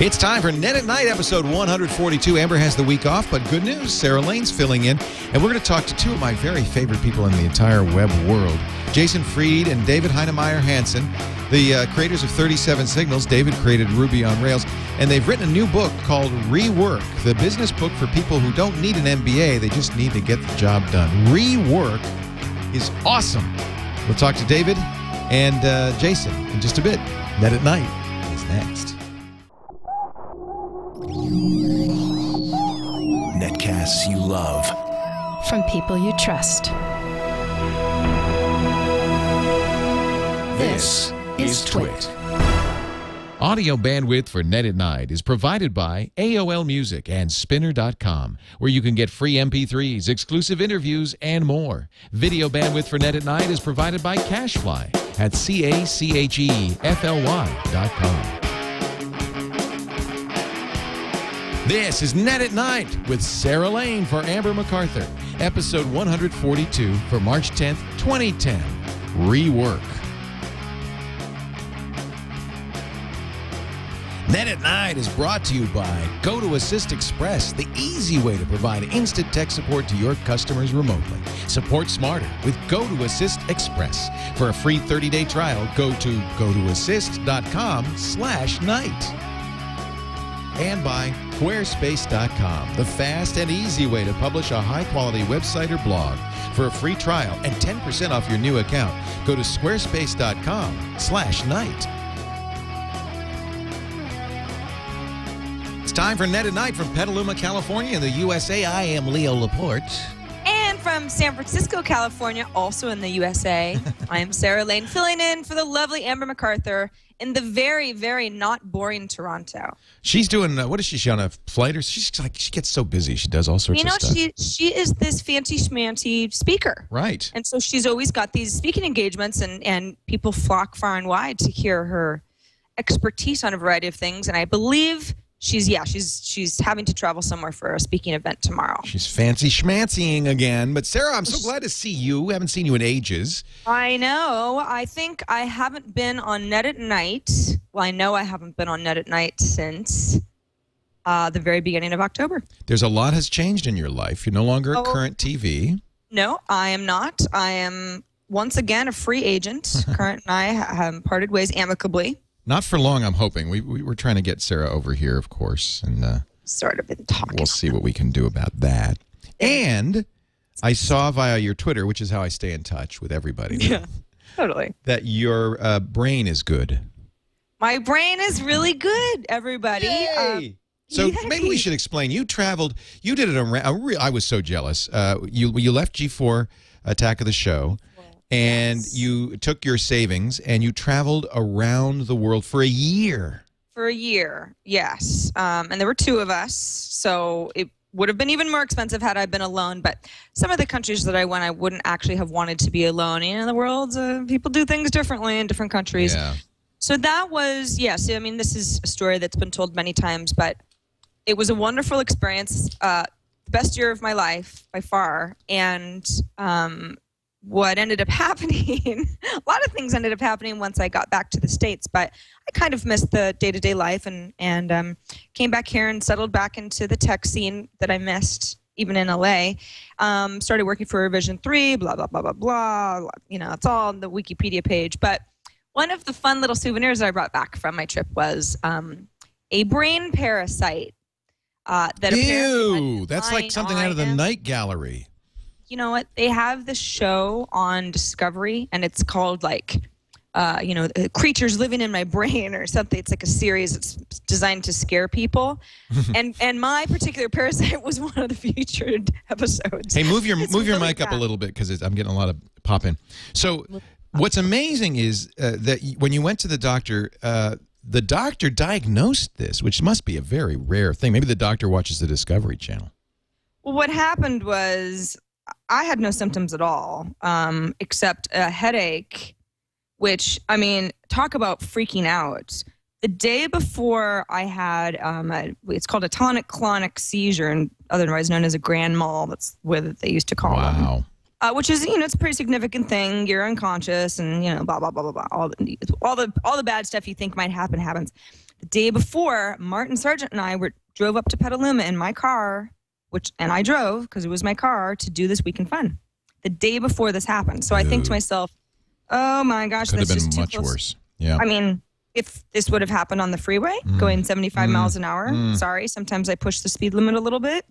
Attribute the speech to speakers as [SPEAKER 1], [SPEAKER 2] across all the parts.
[SPEAKER 1] It's time for Net at Night, episode 142. Amber has the week off, but good news, Sarah Lane's filling in. And we're going to talk to two of my very favorite people in the entire web world, Jason Fried and David Heinemeier Hansson, the creators of 37 Signals. David created Ruby on Rails, and they've written a new book called Rework, the business book for people who don't need an MBA. They just need to get the job done. Rework is awesome. We'll talk to David and Jason in just a bit. Net at Night is next.
[SPEAKER 2] Netcasts you love.
[SPEAKER 3] From people you trust.
[SPEAKER 2] This is TWiT.
[SPEAKER 1] Audio bandwidth for Net at Night is provided by AOL Music and Spinner.com, where you can get free MP3s, exclusive interviews, and more. Video bandwidth for Net at Night is provided by Cashfly at CACHEFLY.com. This is Net at Night with Sarah Lane for Amber MacArthur, episode 142 for March 10th, 2010. Rework. Net at Night is brought to you by GoToAssist Express, the easy way to provide instant tech support to your customers remotely. Support smarter with GoToAssist Express. For a free 30-day trial, go to gotoassist.com/night. And by Squarespace.com, the fast and easy way to publish a high-quality website or blog. For a free trial and 10% off your new account, go to squarespace.com/night. It's time for Net at Night from Petaluma, California in the USA. I am Leo Laporte.
[SPEAKER 4] And from San Francisco, California, also in the USA, I am Sarah Lane, filling in for the lovely Amber MacArthur in the very, very not boring Toronto.
[SPEAKER 1] She's doing, what is she on a flight? Or she's like, she gets so busy. She does all sorts of stuff.
[SPEAKER 4] She is this fancy schmancy speaker.
[SPEAKER 1] Right.
[SPEAKER 4] And so she's always got these speaking engagements, and people flock far and wide to hear her expertise on a variety of things. And I believe she's having to travel somewhere for a speaking event tomorrow.
[SPEAKER 1] She's fancy schmancying again. But Sarah, I'm so glad to see you. Haven't seen you in ages.
[SPEAKER 4] I know. I think I haven't been on Net at Night. Well, I know I haven't been on Net at Night since the very beginning of October.
[SPEAKER 1] There's a lot has changed in your life. You're no longer at Current TV.
[SPEAKER 4] No, I am not. I am once again a free agent. Current and I have parted ways amicably.
[SPEAKER 1] Not for long, I'm hoping. We were trying to get Sarah over here, of course, and
[SPEAKER 4] sort of been talking.
[SPEAKER 1] We'll see what we can do about that. And I saw via your Twitter, which is how I stay in touch with everybody.
[SPEAKER 4] Yeah, totally.
[SPEAKER 1] That your brain is good.
[SPEAKER 4] My brain is really good, everybody.
[SPEAKER 1] Yay! So maybe we should explain. You traveled. You did it around. I was so jealous. You left G4 Attack of the Show. And you took your savings and you traveled around the world for a year.
[SPEAKER 4] For a year, yes. And there were two of us, so it would have been even more expensive had I been alone. But some of the countries that I went, I wouldn't actually have wanted to be alone. You know, the world, people do things differently in different countries. Yeah. So that was, yes, I mean, this is a story that's been told many times, but it was a wonderful experience, the best year of my life by far. And what ended up happening, a lot of things ended up happening once I got back to the States, but I kind of missed the day-to-day life and came back here and settled back into the tech scene that I missed, even in LA. Started working for Revision 3, blah, blah, blah, blah, blah. You know, it's all on the Wikipedia page. But one of the fun little souvenirs I brought back from my trip was a brain parasite.
[SPEAKER 1] Ew, that's like something out of the Night Gallery.
[SPEAKER 4] You know what? They have this show on Discovery, and it's called like, Creatures Living in My Brain or something. It's like a series that's designed to scare people. and my particular parasite was one of the featured episodes.
[SPEAKER 1] Hey, move your mic up a little bit because I'm getting a lot of pop in. So what's amazing is that when you went to the doctor diagnosed this, which must be a very rare thing. Maybe the doctor watches the Discovery Channel.
[SPEAKER 4] Well, what happened was I had no symptoms at all, except a headache, which, I mean, talk about freaking out. The day before I had, it's called a tonic-clonic seizure, and otherwise known as a grand mal, that's what they used to call them. Which is, it's a pretty significant thing. You're unconscious and, blah, blah, blah, blah, blah. All the bad stuff you think might happen happens. The day before, Martin Sargent and I drove up to Petaluma in my car, and I drove because it was my car to do this Week in Fun. The day before this happened. So I think to myself, oh my gosh,
[SPEAKER 1] could have
[SPEAKER 4] that's
[SPEAKER 1] been
[SPEAKER 4] just too
[SPEAKER 1] much
[SPEAKER 4] close.
[SPEAKER 1] worse. Yeah.
[SPEAKER 4] I mean, if this would have happened on the freeway, going 75 miles an hour, sorry, sometimes I push the speed limit a little bit.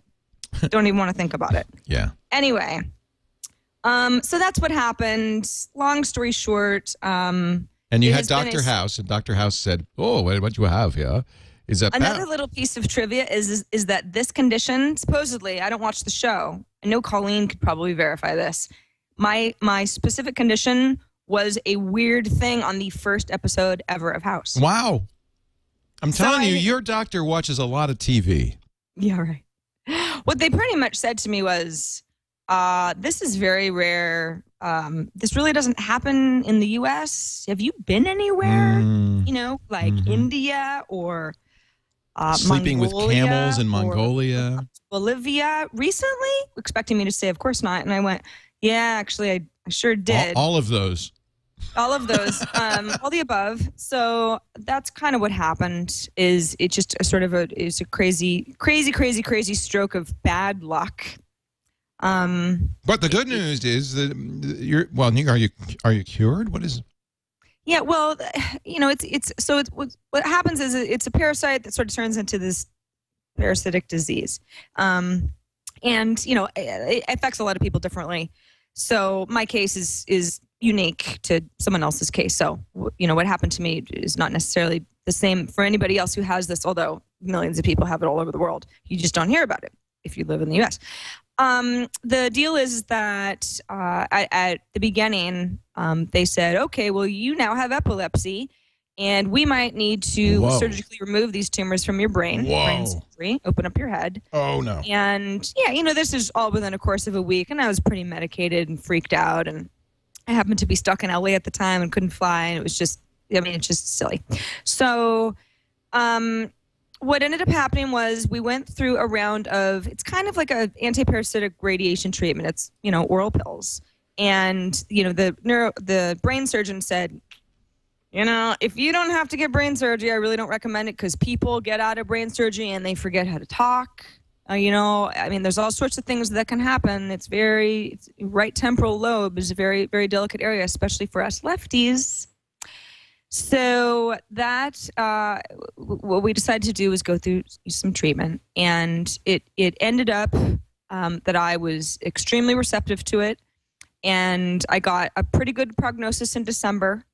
[SPEAKER 4] Don't even want to think about it.
[SPEAKER 1] Yeah.
[SPEAKER 4] Anyway, so that's what happened. Long story short.
[SPEAKER 1] And you had Dr. House, and Dr. House said, "Oh, what you have here is a
[SPEAKER 4] another little piece of trivia is that this condition, supposedly, I don't watch the show. I know Colleen could probably verify this. My specific condition was a weird thing on the first episode ever of House.
[SPEAKER 1] Wow. I'm telling you, your doctor watches a lot of TV.
[SPEAKER 4] Yeah, right. What they pretty much said to me was, this is very rare. This really doesn't happen in the U.S. Have you been anywhere? You know, like India or
[SPEAKER 1] sleeping
[SPEAKER 4] Mongolia
[SPEAKER 1] with camels in Mongolia?
[SPEAKER 4] Bolivia recently? Expecting me to say, of course not. And I went, yeah, actually, I sure did.
[SPEAKER 1] All of those.
[SPEAKER 4] All of those, all the above. So that's kind of what happened. Is it just a sort of a crazy stroke of bad luck?
[SPEAKER 1] But the good news is that are you cured? What is?
[SPEAKER 4] Yeah, well, you know, what happens is it's a parasite that sort of turns into this parasitic disease, and you know, it affects a lot of people differently. So my case is unique to someone else's case. So, you know, what happened to me is not necessarily the same for anybody else who has this, although millions of people have it all over the world. You just don't hear about it if you live in the U.S. The deal is that at the beginning, they said, okay, well, you now have epilepsy, and we might need to surgically remove these tumors from your brain. Brain surgery, open up your head.
[SPEAKER 1] Oh, no.
[SPEAKER 4] And, yeah, you know, this is all within a course of a week, and I was pretty medicated and freaked out, and I happened to be stuck in LA at the time and couldn't fly, and it was just, I mean, it's just silly. So what ended up happening was we went through a round of, it's kind of like an antiparasitic radiation treatment. It's, you know, oral pills. And, you know, the brain surgeon said, you know, if you don't have to get brain surgery, I really don't recommend it because people get out of brain surgery and they forget how to talk. You know, I mean, there's all sorts of things that can happen. It's right temporal lobe is a very, very delicate area, especially for us lefties. So that what we decided to do was go through some treatment, and it ended up that I was extremely receptive to it, and I got a pretty good prognosis in December.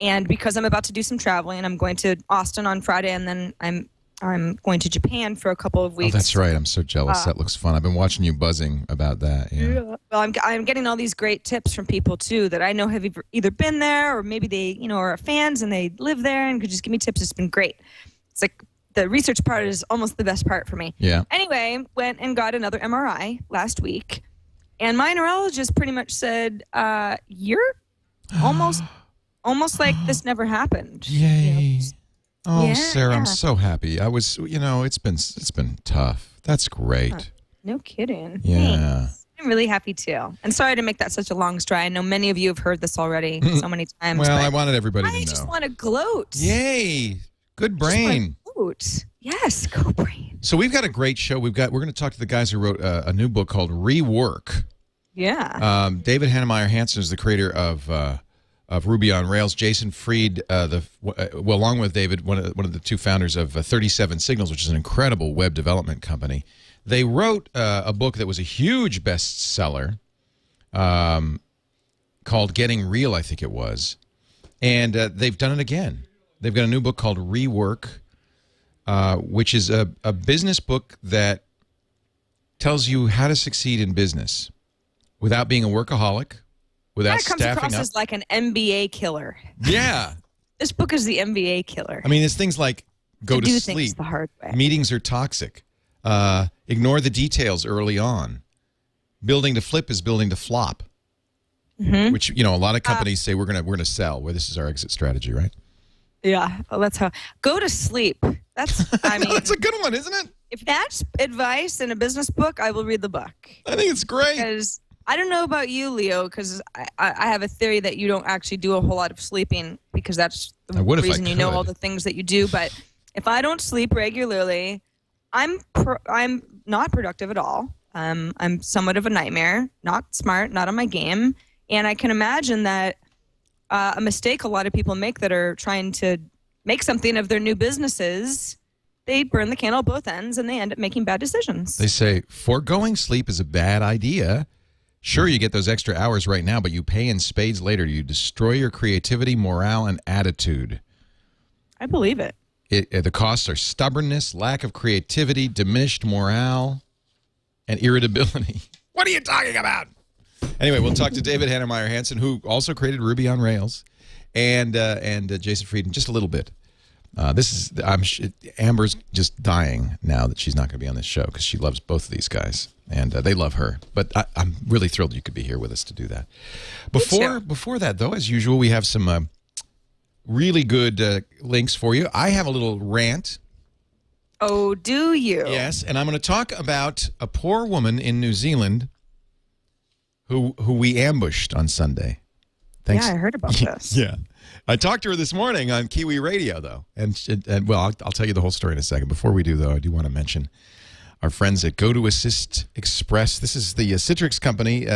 [SPEAKER 4] And because I'm about to do some traveling, I'm going to Austin on Friday, and then I'm going to Japan for a couple of weeks.
[SPEAKER 1] Oh, that's right. I'm so jealous. That looks fun. I've been watching you buzzing about that. Yeah.
[SPEAKER 4] Well, I'm getting all these great tips from people, too, that I know have either been there or maybe they, you know, are fans and they live there and could just give me tips. It's been great. It's like the research part is almost the best part for me.
[SPEAKER 1] Yeah.
[SPEAKER 4] Anyway, went and got another MRI last week. And my neurologist pretty much said, you're almost like this never happened.
[SPEAKER 1] Yay.
[SPEAKER 4] You know,
[SPEAKER 1] oh,
[SPEAKER 4] yeah,
[SPEAKER 1] Sarah, I'm so happy. I was, you know, it's been tough. That's great.
[SPEAKER 4] No kidding.
[SPEAKER 1] Yeah.
[SPEAKER 4] Thanks. I'm really happy too. And sorry to make that such a long story. I know many of you have heard this already so many times.
[SPEAKER 1] Well, I wanted everybody to know.
[SPEAKER 4] I just want to gloat.
[SPEAKER 1] Yay. Good brain.
[SPEAKER 4] Gloat. Yes, go brain.
[SPEAKER 1] So we've got a great show. We're going to talk to the guys who wrote a new book called Rework.
[SPEAKER 4] Yeah.
[SPEAKER 1] David Heinemeier Hansson is the creator of Ruby on Rails. Jason Fried, along with David, one of the two founders of 37 Signals, which is an incredible web development company. They wrote a book that was a huge bestseller called Getting Real, I think it was. And they've done it again. They've got a new book called Rework, which is a business book that tells you how to succeed in business without being a workaholic, without staffing up.
[SPEAKER 4] It comes across as like an MBA killer.
[SPEAKER 1] Yeah.
[SPEAKER 4] This book is the MBA killer.
[SPEAKER 1] I mean, it's things like go to sleep.
[SPEAKER 4] Things the hard way.
[SPEAKER 1] Meetings are toxic. Ignore the details early on. Building to flip is building to flop. Mm-hmm. Which, you know, a lot of companies say we're gonna sell, where this is our exit strategy, right?
[SPEAKER 4] Yeah, well, that's how. Go to sleep. That's, I mean,
[SPEAKER 1] that's a good one, isn't it?
[SPEAKER 4] If that's advice in a business book, I will read the book.
[SPEAKER 1] I think it's great.
[SPEAKER 4] Because I don't know about you, Leo, because I have a theory that you don't actually do a whole lot of sleeping because that's the reason you know all the things that you do. But if I don't sleep regularly, I'm not productive at all. I'm somewhat of a nightmare, not smart, not on my game. And I can imagine that a mistake a lot of people make that are trying to make something of their new businesses, they burn the candle at both ends and they end up making bad decisions.
[SPEAKER 1] They say foregoing sleep is a bad idea. Sure, you get those extra hours right now, but you pay in spades later. You destroy your creativity, morale, and attitude.
[SPEAKER 4] I believe it.
[SPEAKER 1] The costs are stubbornness, lack of creativity, diminished morale, and irritability. What are you talking about? Anyway, we'll talk to David Heinemeier Hansson, who also created Ruby on Rails, and Jason Fried in just a little bit. Amber's just dying now that she's not going to be on this show because she loves both of these guys, and they love her. But I'm really thrilled you could be here with us to do that. Before that, though, as usual, we have some really good links for you. I have a little rant.
[SPEAKER 4] Oh, do you?
[SPEAKER 1] Yes, and I'm going to talk about a poor woman in New Zealand who we ambushed on Sunday. Thanks.
[SPEAKER 4] Yeah, I heard about this.
[SPEAKER 1] Yeah. I talked to her this morning on Kiwi Radio, though. And well, I'll tell you the whole story in a second. Before we do, though, I do want to mention our friends at Go to Assist Express. This is the Citrix company,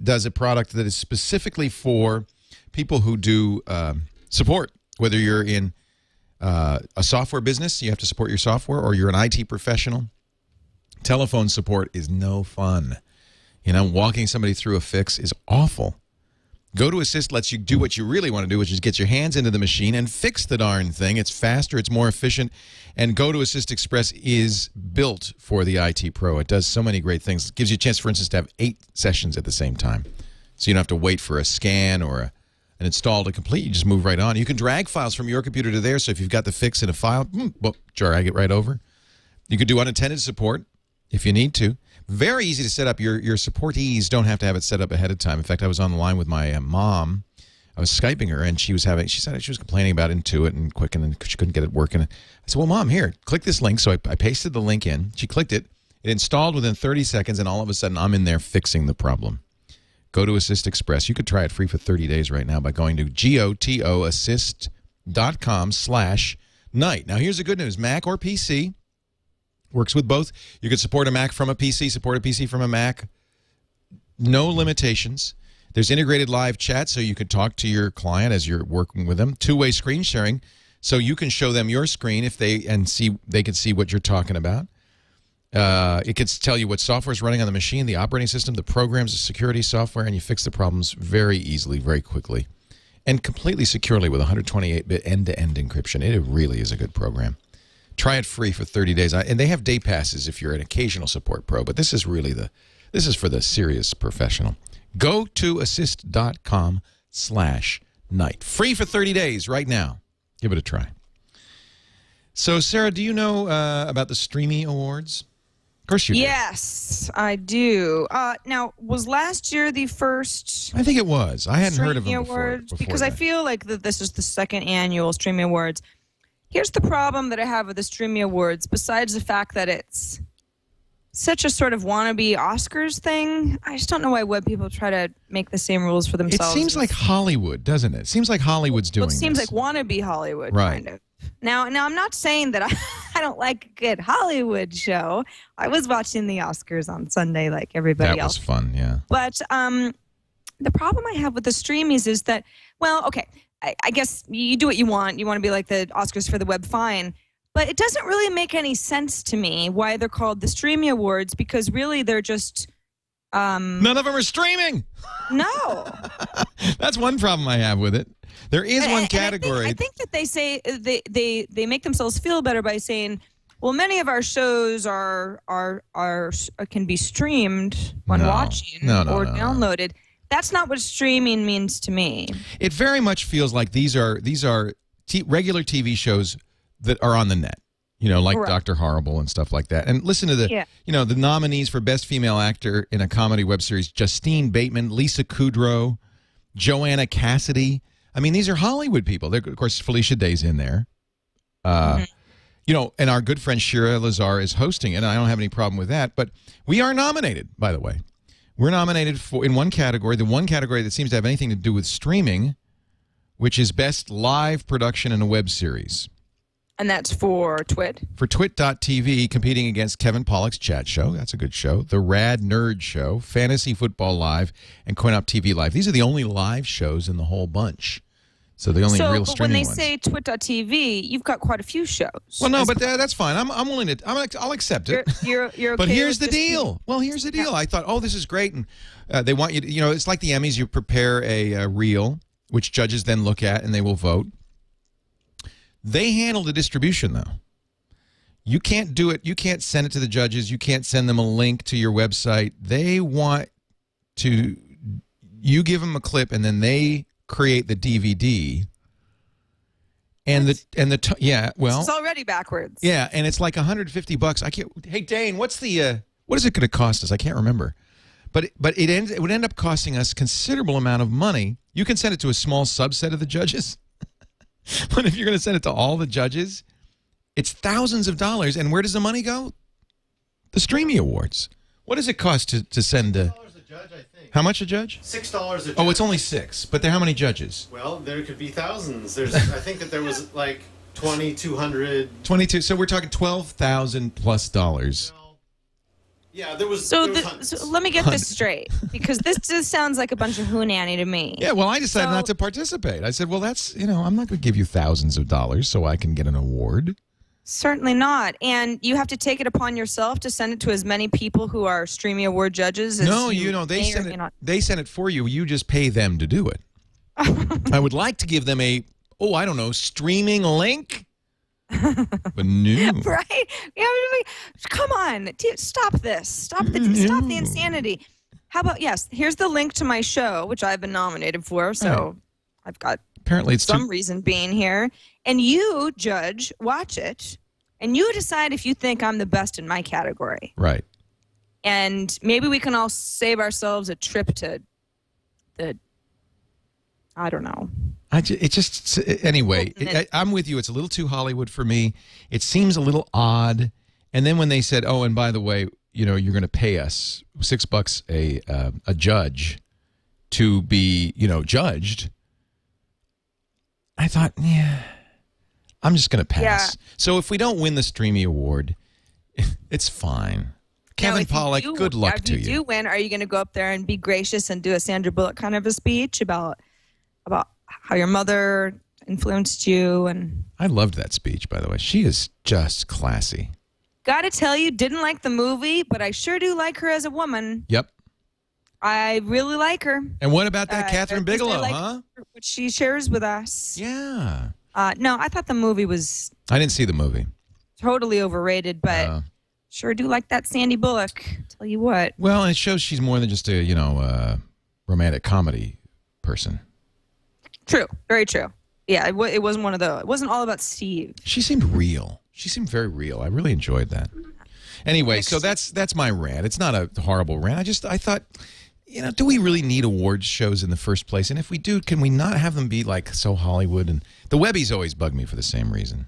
[SPEAKER 1] does a product that is specifically for people who do support, whether you're in a software business, you have to support your software, or you're an IT professional. Telephone support is no fun. You know, walking somebody through a fix is awful. Go to Assist lets you do what you really want to do, which is get your hands into the machine and fix the darn thing. It's faster, it's more efficient, and Go to Assist Express is built for the IT pro. It does so many great things. It gives you a chance, for instance, to have 8 sessions at the same time. So you don't have to wait for a scan or an install to complete. You just move right on. You can drag files from your computer to there, so if you've got the fix in a file, drag it right over. You can do unattended support if you need to. Very easy to set up. Your supportees don't have to have it set up ahead of time. In fact, I was on the line with my mom. I was Skyping her, and she said she was complaining about Intuit and Quicken, and she couldn't get it working. I said, well, Mom, here, click this link. So I pasted the link in. She clicked it. It installed within 30 seconds, and all of a sudden, I'm in there fixing the problem. Go to Assist Express. You could try it free for 30 days right now by going to gotoassist.com/night. Now, here's the good news. Mac or PC. Works with both. You could support a Mac from a PC, support a PC from a Mac. No limitations. There's integrated live chat, so you can talk to your client as you're working with them. Two-way screen sharing, so you can show them your screen they can see what you're talking about. It can tell you what software is running on the machine, the operating system, the programs, the security software, and you fix the problems very easily, very quickly, and completely securely with 128-bit end-to-end encryption. It really is a good program. Try it free for 30 days. And they have day passes if you're an occasional support pro, but this is for the serious professional. Go to assist.com/night. Free for 30 days right now. Give it a try. So, Sarah, do you know about the Streamy Awards? Of course you do.
[SPEAKER 4] Yes, I do. Now, was last year the first?
[SPEAKER 1] I think it was. I hadn't heard of them
[SPEAKER 4] Awards
[SPEAKER 1] before
[SPEAKER 4] because
[SPEAKER 1] that.
[SPEAKER 4] I feel like this is the second annual Streamy Awards. Here's the problem that I have with the Streamy Awards, besides the fact that it's such a sort of wannabe Oscars thing. I just don't know why web people try to make the same rules for themselves.
[SPEAKER 1] It seems like Hollywood, doesn't it? It seems like Hollywood's doing this.
[SPEAKER 4] It seems like wannabe Hollywood,
[SPEAKER 1] right.
[SPEAKER 4] kind of. Now, I'm not saying that I don't like a good Hollywood show. I was watching the Oscars on Sunday like everybody else.
[SPEAKER 1] That was fun, yeah.
[SPEAKER 4] But the problem I have with the Streamies is that, well, okay, I guess you do what you want. You want to be like the Oscars for the web, fine. But it doesn't really make any sense to me why they're called the Streamy Awards, because really they're just...
[SPEAKER 1] none of them are streaming!
[SPEAKER 4] No.
[SPEAKER 1] That's one problem I have with it. There is one category.
[SPEAKER 4] I think that they say they make themselves feel better by saying, well, many of our shows can be streamed when watching or downloaded. That's not what streaming means to me.
[SPEAKER 1] It very much feels like these are regular TV shows that are on the net, like
[SPEAKER 4] Correct.
[SPEAKER 1] Dr. Horrible and stuff like that. And listen to the nominees for Best Female Actor in a Comedy Web Series: Justine Bateman, Lisa Kudrow, Joanna Cassidy. I mean, these are Hollywood people. Of course, Felicia Day's in there. And our good friend Shira Lazar is hosting it, and I don't have any problem with that. But we are nominated, by the way. We're nominated in one category, the one category that seems to have anything to do with streaming, which is Best Live Production in a Web Series.
[SPEAKER 4] And that's for TWiT?
[SPEAKER 1] For TWiT.tv, competing against Kevin Pollak's Chat Show. That's a good show. The Rad Nerd Show, Fantasy Football Live, and CoinOp TV Live. These are the only live shows in the whole bunch. So the only real streaming ones.
[SPEAKER 4] When they say TWiT.tv, you've got quite a few shows.
[SPEAKER 1] Well, no, but that's fine. I'm willing to. I'll accept it.
[SPEAKER 4] You're okay.
[SPEAKER 1] But here's the deal. Well, here's the deal. I thought, oh, this is great, and they want you to. You know, it's like the Emmys. You prepare a reel, which judges then look at, and they will vote. They handle the distribution, though. You can't do it. You can't send it to the judges. You can't send them a link to your website. They want to. You give them a clip, and then they create the DVD. And it's
[SPEAKER 4] already backwards.
[SPEAKER 1] Yeah, and it's like $150. I can't. Hey, Dane, what is it going to cost us? I can't remember. But it would end up costing us considerable amount of money. You can send it to a small subset of the judges. But if you're going to send it to all the judges, it's thousands of dollars. And where does the money go? The Streamy Awards. What does it cost to send $6 a judge, I think. How much a judge?
[SPEAKER 5] $6 a judge.
[SPEAKER 1] Oh, it's only 6. But how many judges?
[SPEAKER 5] Well, there could be thousands. I think that there was like 2,200.
[SPEAKER 1] 22. So we're talking $12,000 plus dollars.
[SPEAKER 5] Yeah, there was.
[SPEAKER 4] So let me get this straight, because this just sounds like a bunch of hoonanny to me.
[SPEAKER 1] Yeah, well, I decided not to participate. I said, well, that's, I'm not going to give you thousands of dollars so I can get an award.
[SPEAKER 4] Certainly not. And you have to take it upon yourself to send it to as many people who are Streamy Award judges as
[SPEAKER 1] they send it for you. You just pay them to do it. I would like to give them streaming link. But no.
[SPEAKER 4] Right? Yeah, come on. Stop this. Stop the insanity. How about, here's the link to my show, which I've been nominated for, so I've got
[SPEAKER 1] apparently it's
[SPEAKER 4] some reason being here. And you, judge, watch it, and you decide if you think I'm the best in my category.
[SPEAKER 1] Right.
[SPEAKER 4] And maybe we can all save ourselves a trip to I don't know.
[SPEAKER 1] Anyway, I'm with you. It's a little too Hollywood for me. It seems a little odd. And then when they said, oh, and by the way, you're going to pay us $6 a judge to be, judged, I thought, I'm just going to pass. Yeah. So if we don't win the Streamy Award, it's fine. Kevin Pollak, good luck to you.
[SPEAKER 4] If you do win, are you going to go up there and be gracious and do a Sandra Bullock kind of a speech about how your mother influenced you? And
[SPEAKER 1] I loved that speech, by the way. She is just classy.
[SPEAKER 4] Gotta tell you, didn't like the movie, but I sure do like her as a woman.
[SPEAKER 1] Yep.
[SPEAKER 4] I really like her.
[SPEAKER 1] And what about that Catherine Bigelow, huh?
[SPEAKER 4] What she shares with us.
[SPEAKER 1] Yeah.
[SPEAKER 4] No, I thought the movie was...
[SPEAKER 1] I didn't see the movie.
[SPEAKER 4] Totally overrated, but sure do like that Sandy Bullock. Tell you what.
[SPEAKER 1] Well, it shows she's more than just a, romantic comedy person.
[SPEAKER 4] True. Very true. Yeah, it wasn't it wasn't all about Steve.
[SPEAKER 1] She seemed real. She seemed very real. I really enjoyed that. Anyway, so that's my rant. It's not a horrible rant. I thought, do we really need awards shows in the first place? And if we do, can we not have them be like so Hollywood? And the Webbies always bug me for the same reason.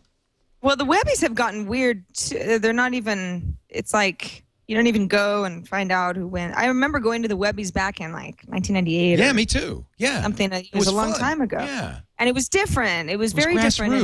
[SPEAKER 1] Well, the Webbies have gotten weird. They're not even, it's like, you don't even go and find out who wins. I remember going to the Webbies back in like 1998. Yeah, me too. Yeah. Something that it was a long time ago. Yeah. And it was different. It was very different.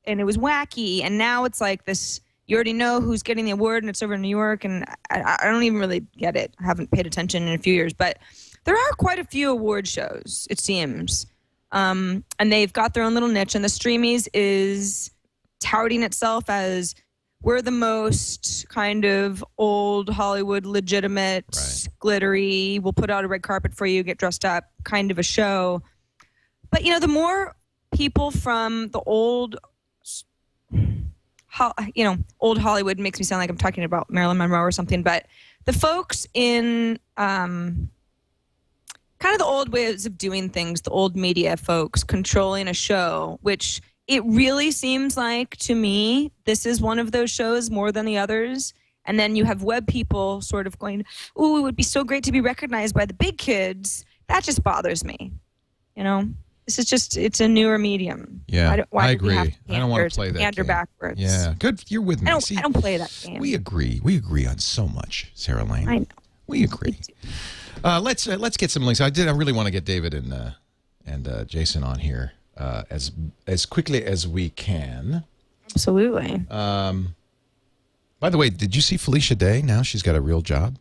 [SPEAKER 1] And it was wacky. And now it's like this, you already know who's getting the award, and it's over in New York. And I don't even really get it. I haven't paid attention in a few years. But there are quite a few award shows, it seems. And they've got their own little niche. And the Streamies is touting itself as, we're the most kind of old Hollywood, legitimate, glittery, we'll put out a red carpet for you, get dressed up kind of a show. But, the more people from the old, old Hollywood, makes me sound like I'm talking about Marilyn Monroe or something, but the folks in kind of the old ways of doing things, the old media folks controlling a show, which... It really seems like, to me, this is one of those shows more than the others. And then you have web people sort of going, ooh, it would be so great to be recognized by the big kids. That just bothers me. This is just, it's a newer medium. Yeah, I agree. I don't want to play that game. Backwards. Yeah, good. You're with me. I don't play that game. We agree. We agree on so much, Sarah Lane. I know. We agree. Let's get some links. I really want to get David and Jason on here. As quickly as we can.
[SPEAKER 4] Absolutely.
[SPEAKER 1] By the way, did you see Felicia Day? Now she's got a real job.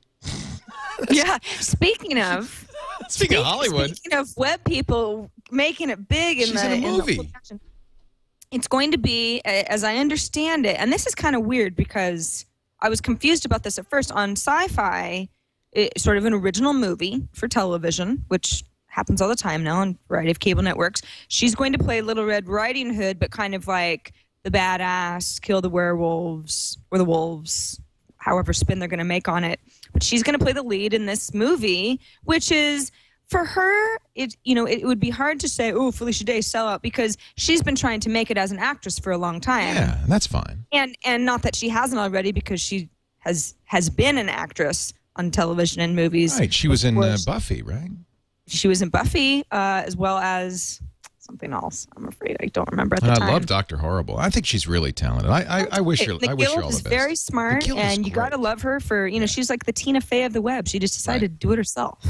[SPEAKER 4] Yeah. Speaking of
[SPEAKER 1] Hollywood.
[SPEAKER 4] Speaking of web people making it big in
[SPEAKER 1] She's
[SPEAKER 4] the
[SPEAKER 1] in a movie.
[SPEAKER 4] It's going to be, as I understand it, and this is kind of weird because I was confused about this at first. On Sci-Fi, it's sort of an original movie for television, which happens all the time now on a variety of cable networks. She's going to play Little Red Riding Hood, but kind of like the badass, kill the werewolves or the wolves, however spin they're going to make on it. But she's going to play the lead in this movie, which is, for her, it would be hard to say, oh, Felicia Day, sellout, because she's been trying to make it as an actress for a long time.
[SPEAKER 1] Yeah, that's fine.
[SPEAKER 4] And not that she hasn't already, because she has been an actress on television and movies.
[SPEAKER 1] Right, she was in Buffy, right?
[SPEAKER 4] She was in Buffy, as well as something else. I'm afraid I don't remember at the time.
[SPEAKER 1] I love Dr. Horrible. I think she's really talented. I wish her all the best.
[SPEAKER 4] McGill is very smart, and you got to love her for, she's like the Tina Fey of the web. She just decided to do it herself.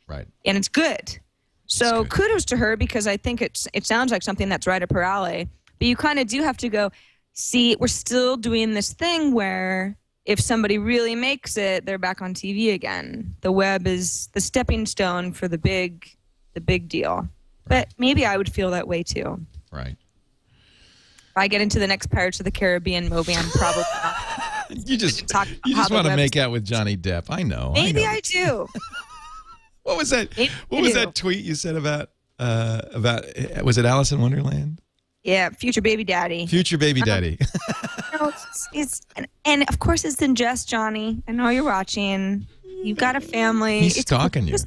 [SPEAKER 1] Right.
[SPEAKER 4] And it's good. So kudos to her, because I think it sounds like something that's right up her alley. But you kind of do have to go, see, we're still doing this thing where if somebody really makes it, they're back on TV again. The web is the stepping stone for the big deal. Right. But maybe I would feel that way too.
[SPEAKER 1] Right.
[SPEAKER 4] If I get into the next Pirates of the Caribbean movie, I'm probably not.
[SPEAKER 1] You just want to make out with Johnny Depp. I know.
[SPEAKER 4] Maybe I do.
[SPEAKER 1] What was that? What was that tweet you said about was it Alice in Wonderland?
[SPEAKER 4] Yeah, future baby daddy.
[SPEAKER 1] Future baby daddy.
[SPEAKER 4] And of course it's in jest, Johnny. I know you're watching. You've got a family.
[SPEAKER 1] He's stalking you.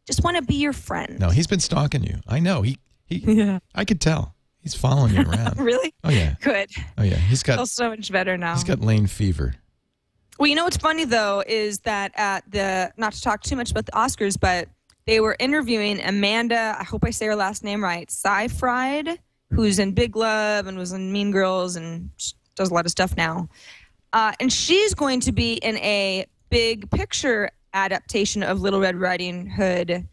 [SPEAKER 4] Just want to be your friend.
[SPEAKER 1] No, he's been stalking you. I know.
[SPEAKER 4] Yeah.
[SPEAKER 1] I could tell. He's following you around.
[SPEAKER 4] Really?
[SPEAKER 1] Oh yeah.
[SPEAKER 4] Good.
[SPEAKER 1] Oh yeah. He's got.
[SPEAKER 4] Feels so much better now.
[SPEAKER 1] He's got Lane fever.
[SPEAKER 4] Well, you know what's funny, though, is that at not to talk too much about the Oscars, but they were interviewing Amanda, I hope I say her last name right, Seyfried, who's in Big Love and was in Mean Girls and does a lot of stuff now. And she's going to be in a big picture adaptation of Little Red Riding Hood,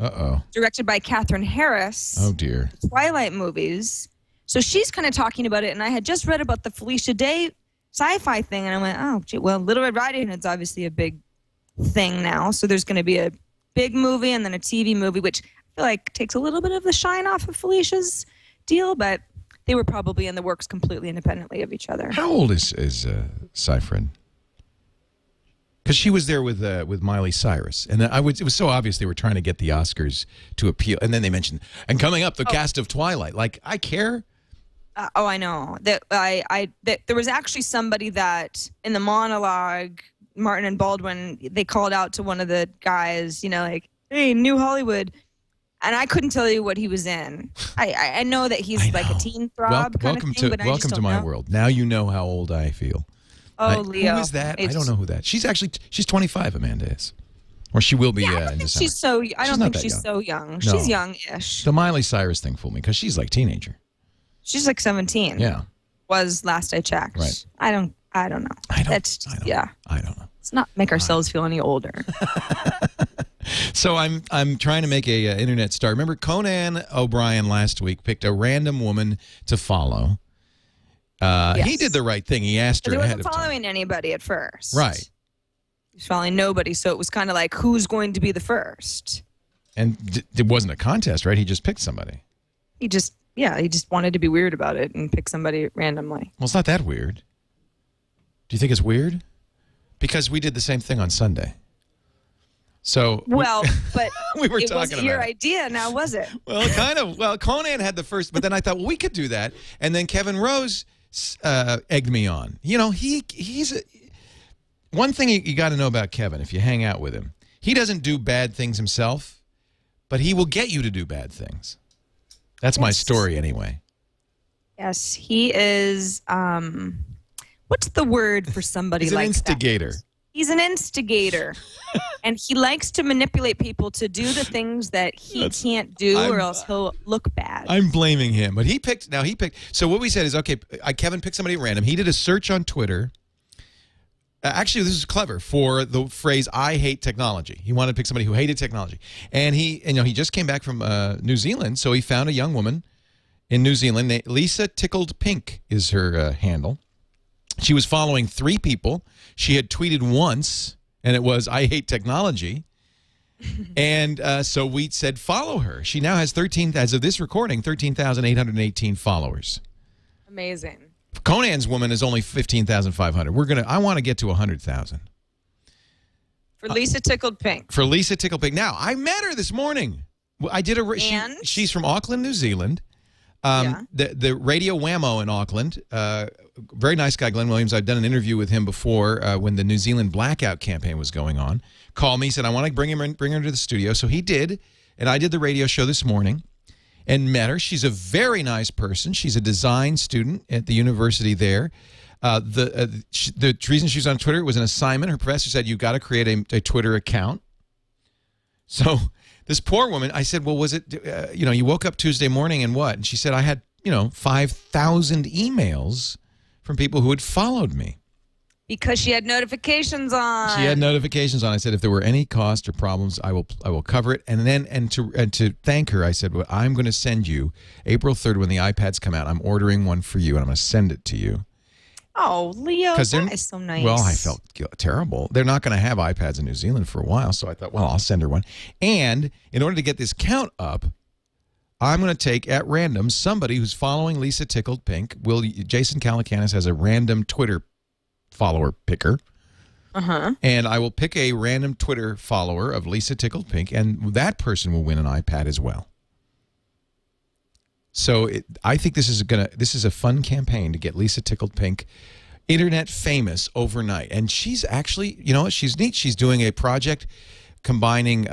[SPEAKER 4] directed by Catherine Harris.
[SPEAKER 1] Oh, dear.
[SPEAKER 4] Twilight movies. So she's kind of talking about it, and I had just read about the Felicia Day Sci-Fi thing, and I went, oh, gee, well, Little Red Riding Hood's obviously a big thing now, so there's going to be a big movie and then a TV movie, which I feel like takes a little bit of the shine off of Felicia's deal, but they were probably in the works completely independently of each other.
[SPEAKER 1] How old is Seyfried? Because she was there with Miley Cyrus, and it was so obvious they were trying to get the Oscars to appeal, and then they mentioned, and coming up, the cast of Twilight. Like, I care.
[SPEAKER 4] I know that that there was actually somebody that in the monologue, Martin and Baldwin, they called out to one of the guys, like, hey, New Hollywood. And I couldn't tell you what he was in. I know that he's like a teen throb kind of thing, but I just don't know. Welcome to my world.
[SPEAKER 1] Now you know how old I feel.
[SPEAKER 4] Oh, Leo.
[SPEAKER 1] Who is that? I don't know who that. She's 25, Amanda is. Or she will be in December.
[SPEAKER 4] I don't think she's so young. No. She's young-ish.
[SPEAKER 1] The Miley Cyrus thing fooled me because she's like teenager.
[SPEAKER 4] She's like 17.
[SPEAKER 1] Yeah.
[SPEAKER 4] Was last I checked.
[SPEAKER 1] Right.
[SPEAKER 4] I don't know.
[SPEAKER 1] I don't know.
[SPEAKER 4] Let's not make ourselves feel any older.
[SPEAKER 1] So I'm trying to make a internet star. Remember Conan O'Brien last week picked a random woman to follow. Yes. He did the right thing. He asked her ahead of time.
[SPEAKER 4] He wasn't following anybody at first.
[SPEAKER 1] Right.
[SPEAKER 4] He was following nobody, so it was kind of like, who's going to be the first?
[SPEAKER 1] And it wasn't a contest, right? He just picked somebody.
[SPEAKER 4] He just wanted to be weird about it and pick somebody randomly.
[SPEAKER 1] Well, it's not that weird. Do you think it's weird? Because we did the same thing on Sunday. So
[SPEAKER 4] but
[SPEAKER 1] we were
[SPEAKER 4] it
[SPEAKER 1] talking
[SPEAKER 4] wasn't
[SPEAKER 1] about
[SPEAKER 4] your idea, now was it?
[SPEAKER 1] Well, kind of. Well, Conan had the first, but then I thought, well, we could do that. And then Kevin Rose egged me on. He's one thing you got to know about Kevin if you hang out with him. He doesn't do bad things himself, but he will get you to do bad things. That's my story anyway.
[SPEAKER 4] Yes, he is. What's the word for somebody like that?
[SPEAKER 1] He's an instigator.
[SPEAKER 4] He's an instigator. And he likes to manipulate people to do the things that he can't do or else he'll look bad.
[SPEAKER 1] I'm blaming him. But he picked. So what we said is, okay, Kevin picked somebody at random. He did a search on Twitter. Actually, this is clever for the phrase "I hate technology." He wanted to pick somebody who hated technology, and he just came back from New Zealand, so he found a young woman in New Zealand. Lisa Tickled Pink is her handle. She was following 3 people. She had tweeted once, and it was, "I hate technology." And so we said, follow her. She now has as of this recording, 13,818 followers.
[SPEAKER 4] Amazing.
[SPEAKER 1] Conan's woman is only 15,500. I want to get to 100,000.
[SPEAKER 4] For Lisa Tickled Pink.
[SPEAKER 1] For Lisa Tickled Pink. Now, I met her this morning. I did she's from Auckland, New Zealand. The Radio Whammo in Auckland. Very nice guy, Glenn Williams. I've done an interview with him before when the New Zealand blackout campaign was going on. Called me, said, I want to bring her to the studio. So he did, and I did the radio show this morning and met her. She's a very nice person. She's a design student at the university there. The reason she was on Twitter was an assignment. Her professor said, you've got to create a Twitter account. So this poor woman, I said, well, was it, you woke up Tuesday morning and what? And she said, I had, 5,000 emails from people who had followed me.
[SPEAKER 4] Because she had notifications on.
[SPEAKER 1] She had notifications on. I said, if there were any cost or problems, I will cover it. And to thank her, I said, well, I'm going to send you April 3rd when the iPads come out. I'm ordering one for you, and I'm going to send it to you.
[SPEAKER 4] Oh, Leo, that is so nice.
[SPEAKER 1] Well, I felt terrible. They're not going to have iPads in New Zealand for a while, so I thought, well, I'll send her one. And in order to get this count up, I'm going to take at random somebody who's following Lisa Tickled Pink. Jason Calacanis has a random Twitter follower picker. And I will pick a random Twitter follower of Lisa Tickled Pink, and that person will win an iPad as well. So I think this is a fun campaign to get Lisa Tickled Pink internet famous overnight. And she's actually, she's neat. She's doing a project combining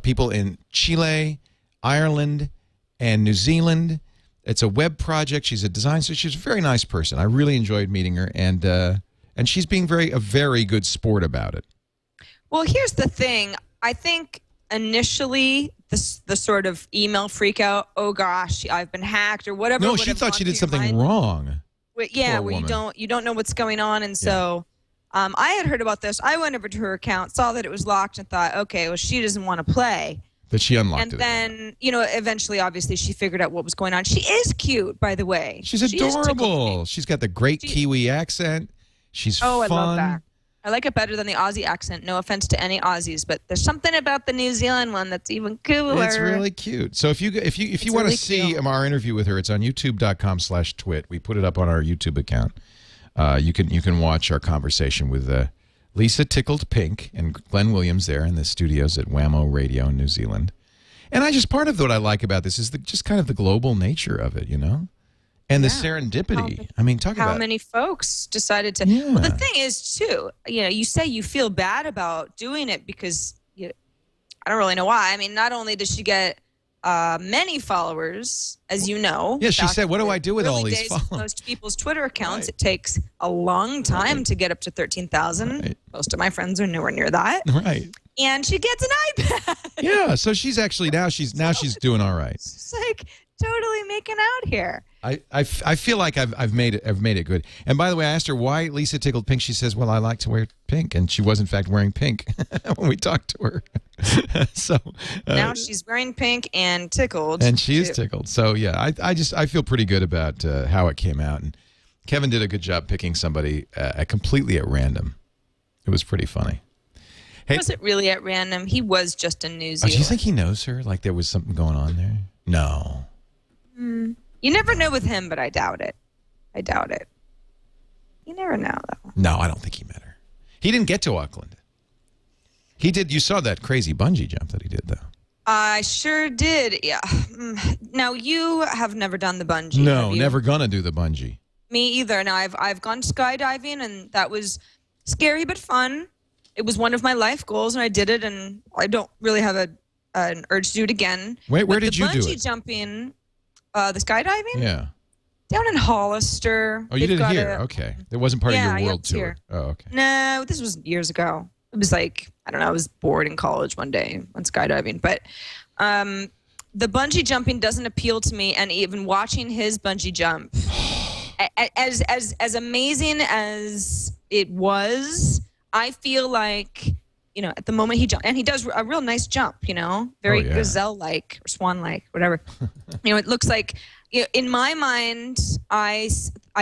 [SPEAKER 1] people in Chile, Ireland, and New Zealand. It's a web project. She's a designer. So she's a very nice person. I really enjoyed meeting her, and she's being a very good sport about it.
[SPEAKER 4] Well, here's the thing. I think initially the sort of email freak out, oh gosh, I've been hacked or whatever.
[SPEAKER 1] No, she thought she did something wrong.
[SPEAKER 4] Yeah, where you don't know what's going on, and so I had heard about this. I went over to her account, saw that it was locked, and thought, okay, well, she doesn't want to play.
[SPEAKER 1] But she unlocked it.
[SPEAKER 4] And then, eventually, obviously, she figured out what was going on. She is cute, by the way.
[SPEAKER 1] She's adorable. She's got the great Kiwi accent. She's fun.
[SPEAKER 4] I love that. I like it better than the Aussie accent. No offense to any Aussies, but there's something about the New Zealand one that's even cooler.
[SPEAKER 1] It's really cute. So if you want to see our interview with her, it's on youtube.com/twit. We put it up on our YouTube account. You can watch our conversation with Lisa Tickled Pink and Glenn Williams there in the studios at Whammo Radio in New Zealand. And part of what I like about this is just kind of the global nature of it, And the serendipity. Talk about
[SPEAKER 4] how many folks decided to. Yeah. Well, the thing is, too, you say you feel bad about doing it because I don't really know why. Not only does she get many followers, as you know.
[SPEAKER 1] Yeah, she said, what do I do with all these followers?
[SPEAKER 4] Most people's Twitter accounts, It takes a long time to get up to 13,000. Right. Most of my friends are nowhere near that.
[SPEAKER 1] Right.
[SPEAKER 4] And she gets an iPad.
[SPEAKER 1] Yeah, so she's actually she's doing all right.
[SPEAKER 4] It's like totally making out here.
[SPEAKER 1] I feel like I've made it good. And by the way, I asked her why Lisa Tickled Pink. She says, well, I like to wear pink, and she was in fact wearing pink when we talked to her. So
[SPEAKER 4] now she's wearing pink and tickled.
[SPEAKER 1] And she is tickled. So yeah, I feel pretty good about how it came out. And Kevin did a good job picking somebody completely at random. It was pretty funny. Hey,
[SPEAKER 4] was it really at random? He was just in New Zealand.
[SPEAKER 1] Do you think he knows her? Like there was something going on there? No.
[SPEAKER 4] You never know with him, but I doubt it. You never know, though.
[SPEAKER 1] No, I don't think he met her. He didn't get to Auckland. He did. You saw that crazy bungee jump that he did, though.
[SPEAKER 4] I sure did. Yeah. Now, you have never done the bungee.
[SPEAKER 1] No, never gonna do the bungee.
[SPEAKER 4] Me either. Now, I've gone skydiving, and that was scary but fun. It was one of my life goals, and I did it, and I don't really have an urge to do it again.
[SPEAKER 1] Wait, where did you do it?
[SPEAKER 4] The bungee jumping, the skydiving?
[SPEAKER 1] Yeah.
[SPEAKER 4] Down in Hollister.
[SPEAKER 1] Oh, you did it here? Okay. It wasn't part of your world tour.
[SPEAKER 4] Here.
[SPEAKER 1] Oh, okay.
[SPEAKER 4] No, this was years ago. It was like, I don't know, I was bored in college one day on skydiving. But the bungee jumping doesn't appeal to me, and even watching his bungee jump, as amazing as it was, I feel like at the moment he jumps, and he does a real nice jump, very gazelle-like or swan-like, whatever. It looks like, in my mind, I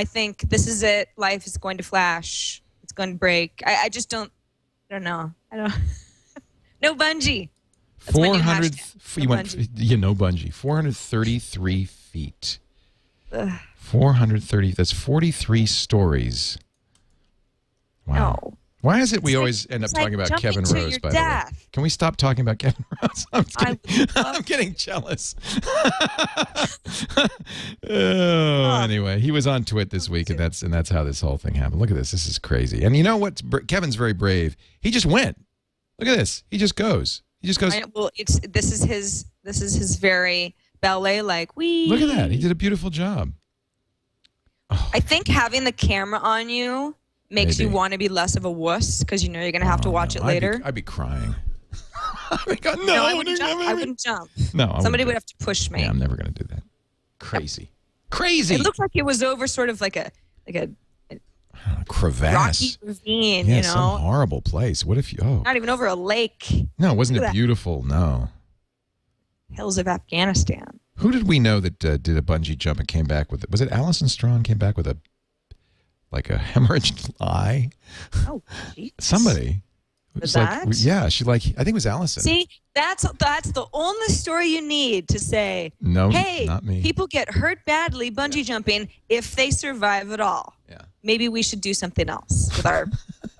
[SPEAKER 4] think this is it. Life is going to flash. It's going to break. I just don't know. No bungee. That's
[SPEAKER 1] 400. No bungee. 433 feet.
[SPEAKER 4] Ugh.
[SPEAKER 1] 430. That's 43 stories. Wow.
[SPEAKER 4] No.
[SPEAKER 1] Why is it we always end up talking about Kevin Rose, by the way? Can we stop talking about Kevin Rose? I'm getting jealous. Anyway, he was on TWiT this week, and that's how this whole thing happened. Look at this. This is crazy. And you know what? Kevin's very brave. He just went. Look at this. He just goes. He just goes.
[SPEAKER 4] Well, this is his very ballet-like.
[SPEAKER 1] Look at that. He did a beautiful job. Oh.
[SPEAKER 4] I think having the camera on you makes you want to be less of a wuss because you're going to have to watch it later.
[SPEAKER 1] I'd be crying. I
[SPEAKER 4] wouldn't jump.
[SPEAKER 1] No,
[SPEAKER 4] somebody would have to push me.
[SPEAKER 1] Yeah, I'm never going to do that. Crazy. Crazy.
[SPEAKER 4] It looked like it was over sort of like a
[SPEAKER 1] crevasse.
[SPEAKER 4] Rocky ravine,
[SPEAKER 1] Yeah, some horrible place. What if you... Oh.
[SPEAKER 4] Not even over a lake.
[SPEAKER 1] No, wasn't it beautiful? No.
[SPEAKER 4] Hills of Afghanistan.
[SPEAKER 1] Who did we know that did a bungee jump and came back with it? Was it Alison Strawn came back with a hemorrhaged eye?
[SPEAKER 4] Oh, geez.
[SPEAKER 1] Somebody.
[SPEAKER 4] Was that?
[SPEAKER 1] Yeah, I think it was Allison.
[SPEAKER 4] See, that's the only story you need to say,
[SPEAKER 1] no,
[SPEAKER 4] hey,
[SPEAKER 1] not me.
[SPEAKER 4] People get hurt badly bungee jumping if they survive at all.
[SPEAKER 1] Yeah.
[SPEAKER 4] Maybe we should do something else with our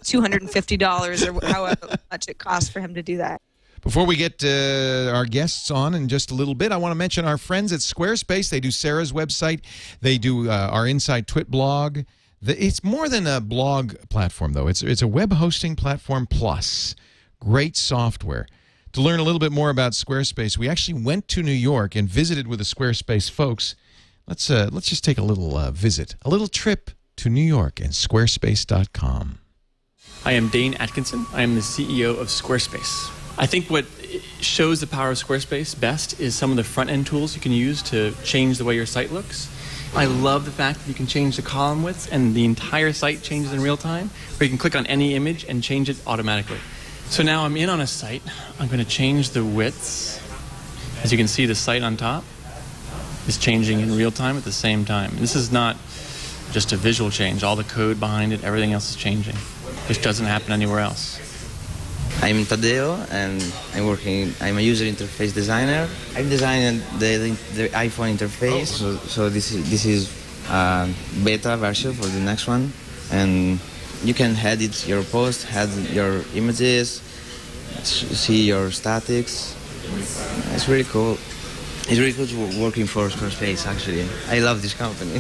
[SPEAKER 4] $250 or however much it costs for him to do that.
[SPEAKER 1] Before we get our guests on in just a little bit, I want to mention our friends at Squarespace. They do Sarah's website. They do our Inside TWiT blog. It's more than a blog platform, though. It's a web hosting platform plus. Great software. To learn a little bit more about Squarespace, we actually went to New York and visited with the Squarespace folks. Let's just take a little visit, a little trip to New York and Squarespace.com.
[SPEAKER 6] I am Dane Atkinson. I am the CEO of Squarespace. I think what shows the power of Squarespace best is some of the front-end tools you can use to change the way your site looks. I love the fact that you can change the column widths and the entire site changes in real time, or you can click on any image and change it automatically. So now I'm in on a site. I'm going to change the widths. As you can see, the site on top is changing in real time at the same time. And this is not just a visual change. All the code behind it, everything else is changing. This doesn't happen anywhere else.
[SPEAKER 7] I'm Tadeo, and I'm a user interface designer. I've designed the iPhone interface, so this is a beta version for the next one. And you can edit your post, add your images, see your statics. It's really cool. It's really cool working for Squarespace, actually. I love this company.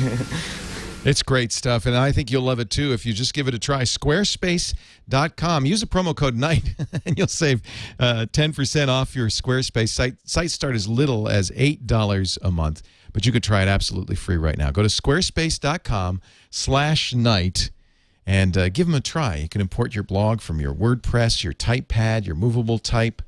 [SPEAKER 1] It's great stuff, and I think you'll love it too if you just give it a try. Squarespace.com. Use the promo code NIGHT, and you'll save 10% off your Squarespace site. Sites start as little as $8 a month, but you could try it absolutely free right now. Go to squarespace.com/night and give them a try. You can import your blog from your WordPress, your TypePad, your movable type,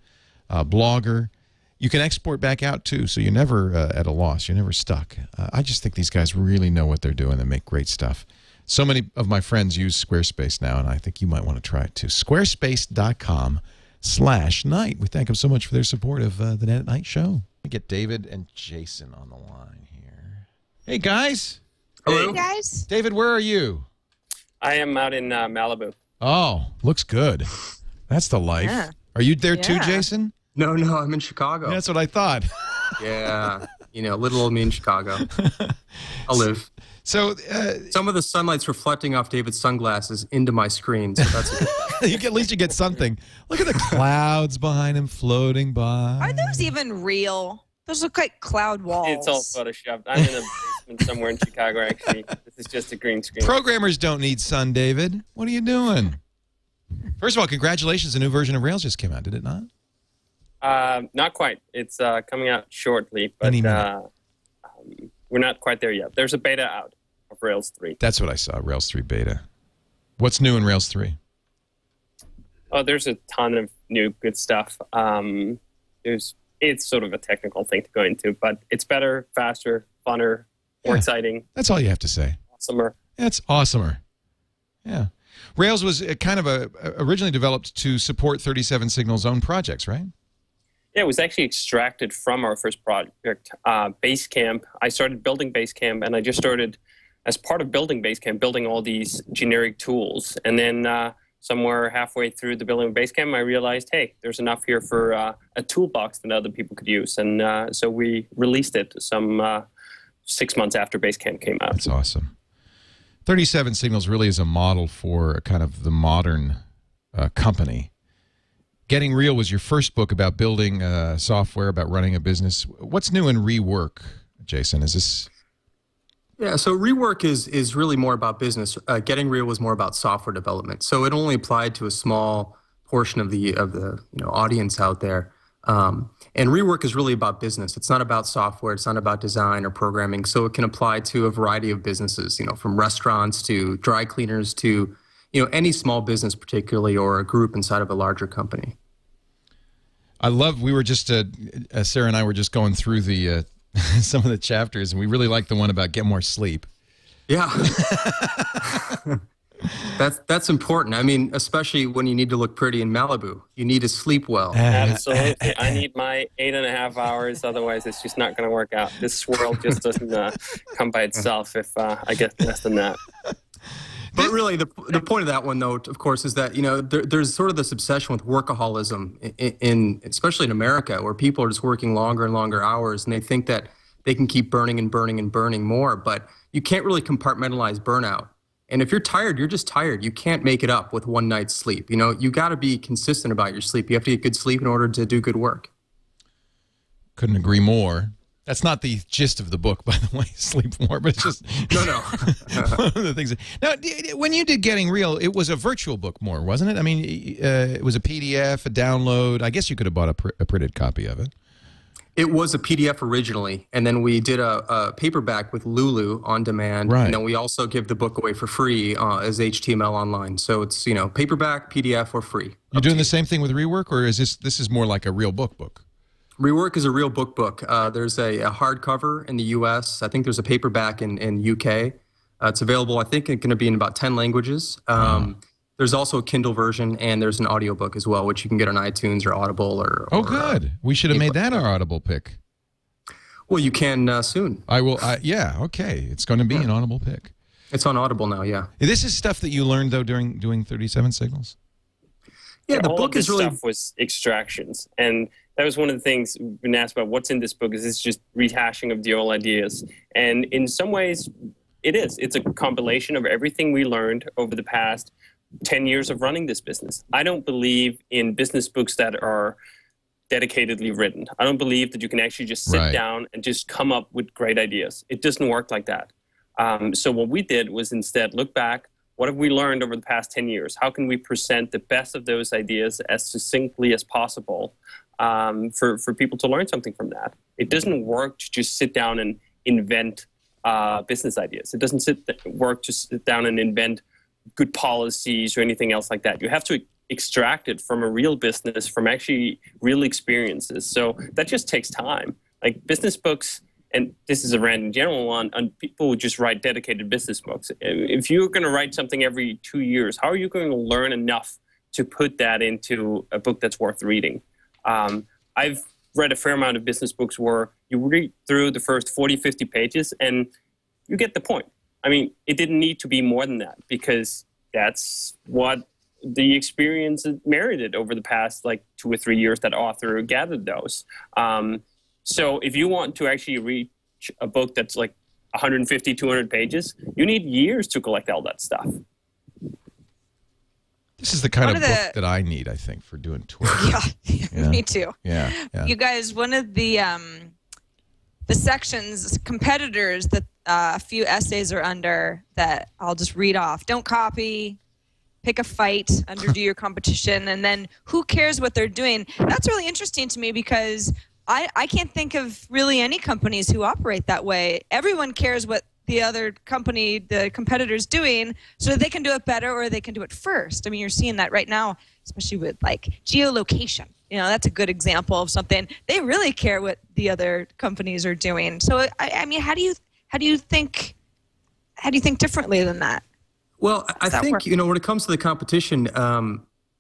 [SPEAKER 1] Blogger. You can export back out, too, so you're never at a loss. You're never stuck. I just think these guys really know what they're doing. They make great stuff. So many of my friends use Squarespace now, and I think you might want to try it, too. Squarespace.com/night. We thank them so much for their support of the Net at Night show. We get David and Jason on the line here. Hey, guys.
[SPEAKER 8] Hello.
[SPEAKER 4] Hey, guys.
[SPEAKER 1] David, where are you?
[SPEAKER 8] I am out in Malibu.
[SPEAKER 1] Oh, looks good. That's the life.
[SPEAKER 4] Yeah.
[SPEAKER 1] Are you there, too, Jason?
[SPEAKER 9] No, I'm in Chicago.
[SPEAKER 1] That's what I thought.
[SPEAKER 9] Yeah, little old me in Chicago. I'll live.
[SPEAKER 1] So
[SPEAKER 9] some of the sunlight's reflecting off David's sunglasses into my screen, so that's a good
[SPEAKER 1] at least you get something. Look at the clouds behind him floating by.
[SPEAKER 4] Are those even real? Those look like cloud walls.
[SPEAKER 8] It's all photoshopped. I'm in a basement somewhere in Chicago, actually. This is just a green screen.
[SPEAKER 1] Programmers don't need sun, David. What are you doing? First of all, congratulations. A new version of Rails just came out, did it not?
[SPEAKER 8] Not quite. It's coming out shortly, but we're not quite there yet. There's a beta out of Rails 3.
[SPEAKER 1] That's what I saw, Rails 3 beta. What's new in Rails 3?
[SPEAKER 8] Oh, there's a ton of new good stuff. It's sort of a technical thing to go into, but it's better, faster, funner, more exciting.
[SPEAKER 1] That's all you have to say.
[SPEAKER 8] Awesomer.
[SPEAKER 1] That's awesomer. Yeah. Rails was kind of originally developed to support 37 Signal's own projects, right?
[SPEAKER 8] Yeah, it was actually extracted from our first project, Basecamp. I started building Basecamp, and I just started, as part of building Basecamp, building all these generic tools. And then somewhere halfway through the building of Basecamp, I realized, hey, there's enough here for a toolbox that other people could use. And so we released it some 6 months after Basecamp came out.
[SPEAKER 1] That's awesome. 37 Signals really is a model for kind of the modern company. Getting Real was your first book about building software, about running a business. What's new in Rework, Jason? Is this...
[SPEAKER 9] Yeah, so Rework is really more about business. Getting Real was more about software development. So it only applied to a small portion of the audience out there. And Rework is really about business. It's not about software. It's not about design or programming. So it can apply to a variety of businesses, from restaurants to dry cleaners to any small business particularly, or a group inside of a larger company.
[SPEAKER 1] We were just, Sarah and I were just going through the some of the chapters, and we really like the one about get more sleep.
[SPEAKER 9] Yeah. That's important. I mean, especially when you need to look pretty in Malibu. You need to sleep well.
[SPEAKER 8] Absolutely. I need my 8.5 hours. Otherwise, it's just not going to work out. This world just doesn't come by itself if I get less than that.
[SPEAKER 9] But really, the point of that one, though, of course, is that there's sort of this obsession with workaholism, especially in America, where people are just working longer and longer hours, and they think that they can keep burning and burning and burning more. But you can't really compartmentalize burnout. And if you're tired, you're just tired. You can't make it up with one night's sleep. You got to be consistent about your sleep. You have to get good sleep in order to do good work.
[SPEAKER 1] Couldn't agree more. That's not the gist of the book, by the way, sleep more, but it's just
[SPEAKER 9] no.
[SPEAKER 1] One of the things. Now, when you did Getting Real, it was a virtual book more, wasn't it? I mean, it was a PDF, a download. I guess you could have bought a printed copy of it.
[SPEAKER 9] It was a PDF originally, and then we did a paperback with Lulu on demand,
[SPEAKER 1] right.
[SPEAKER 9] And then we also give the book away for free as HTML online. So it's paperback, PDF, or free.
[SPEAKER 1] You're doing the same thing with Rework, or is this is more like a real book?
[SPEAKER 9] Rework is a real book. There's a hardcover in the U.S. I think there's a paperback in U.K. It's available, I think, it's going to be in about 10 languages. There's also a Kindle version, and there's an audiobook as well, which you can get on iTunes or Audible.
[SPEAKER 1] Oh, good. We should have made that our Audible pick.
[SPEAKER 9] Well, you can soon.
[SPEAKER 1] I will. Yeah, okay. It's going to be an Audible pick.
[SPEAKER 9] It's on Audible now, yeah.
[SPEAKER 1] This is stuff that you learned, though, during doing 37 Signals?
[SPEAKER 8] Yeah, the book is really... stuff was extractions, and that was one of the things we've been asked about. What's in this book? Is it's just rehashing of the old ideas? And in some ways, it is. It's a compilation of everything we learned over the past 10 years of running this business. I don't believe in business books that are dedicatedly written. I don't believe that you can actually just sit down and just come up with great ideas. It doesn't work like that. So what we did was instead look back. What have we learned over the past 10 years? How can we present the best of those ideas as succinctly as possible for people to learn something from that? It doesn't work to just sit down and invent business ideas. It doesn't work to sit down and invent good policies or anything else like that. You have to extract it from a real business, from actually real experiences. So that just takes time. Like business books, and this is a random general one, and people would just write dedicated business books. If you're going to write something every 2 years, how are you going to learn enough to put that into a book that's worth reading? I've read a fair amount of business books where you read through the first 40, 50 pages and you get the point. I mean, it didn't need to be more than that because that's what the experience merited over the past 2 or 3 years that author gathered those. So if you want to actually read a book that's 150, 200 pages, you need years to collect all that stuff.
[SPEAKER 1] This is the kind of book that I need, I think, for doing TWiT.
[SPEAKER 4] Yeah, me too.
[SPEAKER 1] Yeah.
[SPEAKER 4] You guys, one of the sections, competitors that a few essays are under that I'll just read off. Don't copy, pick a fight, underdo your competition, and then who cares what they're doing? That's really interesting to me because I can't think of really any companies who operate that way. Everyone cares what the other company, the competitor's doing so that they can do it better or they can do it first. I mean, you're seeing that right now, especially with geolocation. That's a good example of something. They really care what the other companies are doing. So, I mean, how do you think differently than that?
[SPEAKER 9] Well, I think, when it comes to the competition,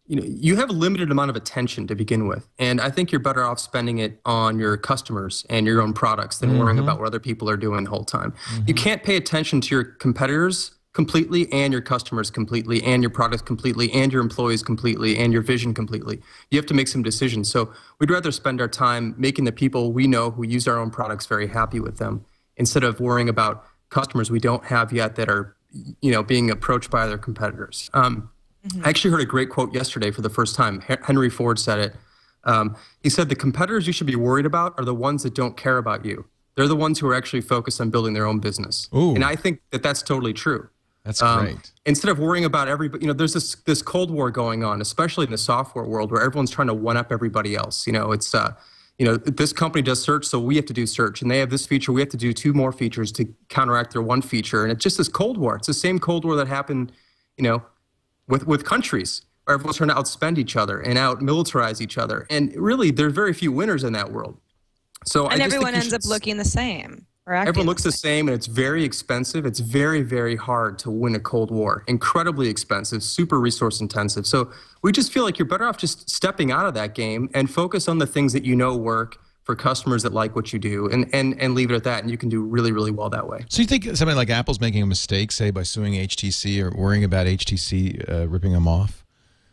[SPEAKER 9] you have a limited amount of attention to begin with. And I think you're better off spending it on your customers and your own products than worrying about what other people are doing the whole time. You can't pay attention to your competitors completely and your customers completely and your products completely and your employees completely and your vision completely. You have to make some decisions. So we'd rather spend our time making the people we know who use our own products very happy with them instead of worrying about customers we don't have yet that are being approached by other competitors. I actually heard a great quote yesterday for the first time. Henry Ford said it. He said, the competitors you should be worried about are the ones that don't care about you. They're the ones who are actually focused on building their own business.
[SPEAKER 1] Ooh.
[SPEAKER 9] And I think that that's totally true.
[SPEAKER 1] That's great.
[SPEAKER 9] Instead of worrying about everybody, there's this Cold War going on, especially in the software world, where everyone's trying to one-up everybody else. It's this company does search, so we have to do search, and they have this feature, we have to do 2 more features to counteract their one feature, and it's just this Cold War. It's the same Cold War that happened, with countries, where everyone's trying to outspend each other and out-militarize each other, and really, there's very few winners in that world. So
[SPEAKER 4] and everyone ends up looking the same.
[SPEAKER 9] Everyone looks the same, and it's very expensive. It's very, very hard to win a Cold War. Incredibly expensive, super resource intensive. So we just feel like you're better off just stepping out of that game and focus on the things that work for customers that like what you do, and leave it at that, and you can do really, really well that way.
[SPEAKER 1] So you think somebody like Apple's making a mistake, say, by suing HTC or worrying about HTC ripping them off?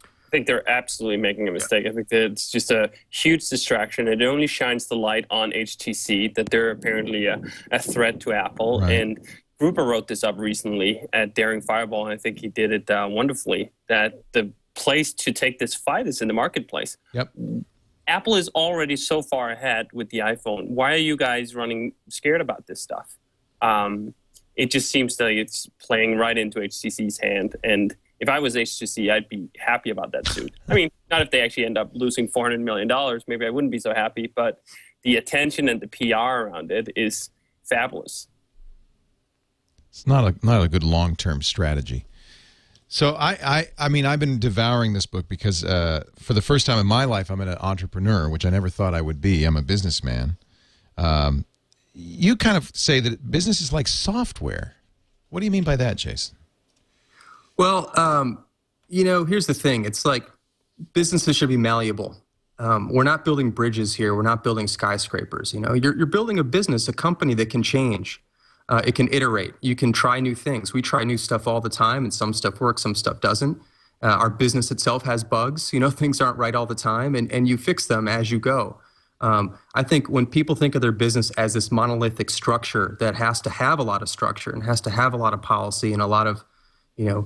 [SPEAKER 8] I think they're absolutely making a mistake. I think that it's just a huge distraction. It only shines the light on HTC, that they're apparently a threat to Apple.
[SPEAKER 1] Right.
[SPEAKER 8] And Gruber wrote this up recently at Daring Fireball, and I think he did it wonderfully, that the place to take this fight is in the marketplace.
[SPEAKER 1] Yep.
[SPEAKER 8] Apple is already so far ahead with the iPhone. Why are you guys running scared about this stuff? It just seems like it's playing right into HTC's hand, and if I was HTC, I'd be happy about that suit. I mean, not if they actually end up losing $400 million. Maybe I wouldn't be so happy, but the attention and the PR around it is fabulous.
[SPEAKER 1] It's not a good long-term strategy. So I mean, I've been devouring this book because for the first time in my life, I'm an entrepreneur, which I never thought I would be. I'm a businessman. You kind of say that business is like software. What do you mean by that, Jason?
[SPEAKER 9] Well, here's the thing. It's like businesses should be malleable. We're not building bridges here. We're not building skyscrapers. You're building a business, a company that can change. It can iterate. You can try new things. We try new stuff all the time, and some stuff works, some stuff doesn't. Our business itself has bugs. Things aren't right all the time, and you fix them as you go. I think when people think of their business as this monolithic structure that has to have a lot of structure and has to have a lot of policy and a lot of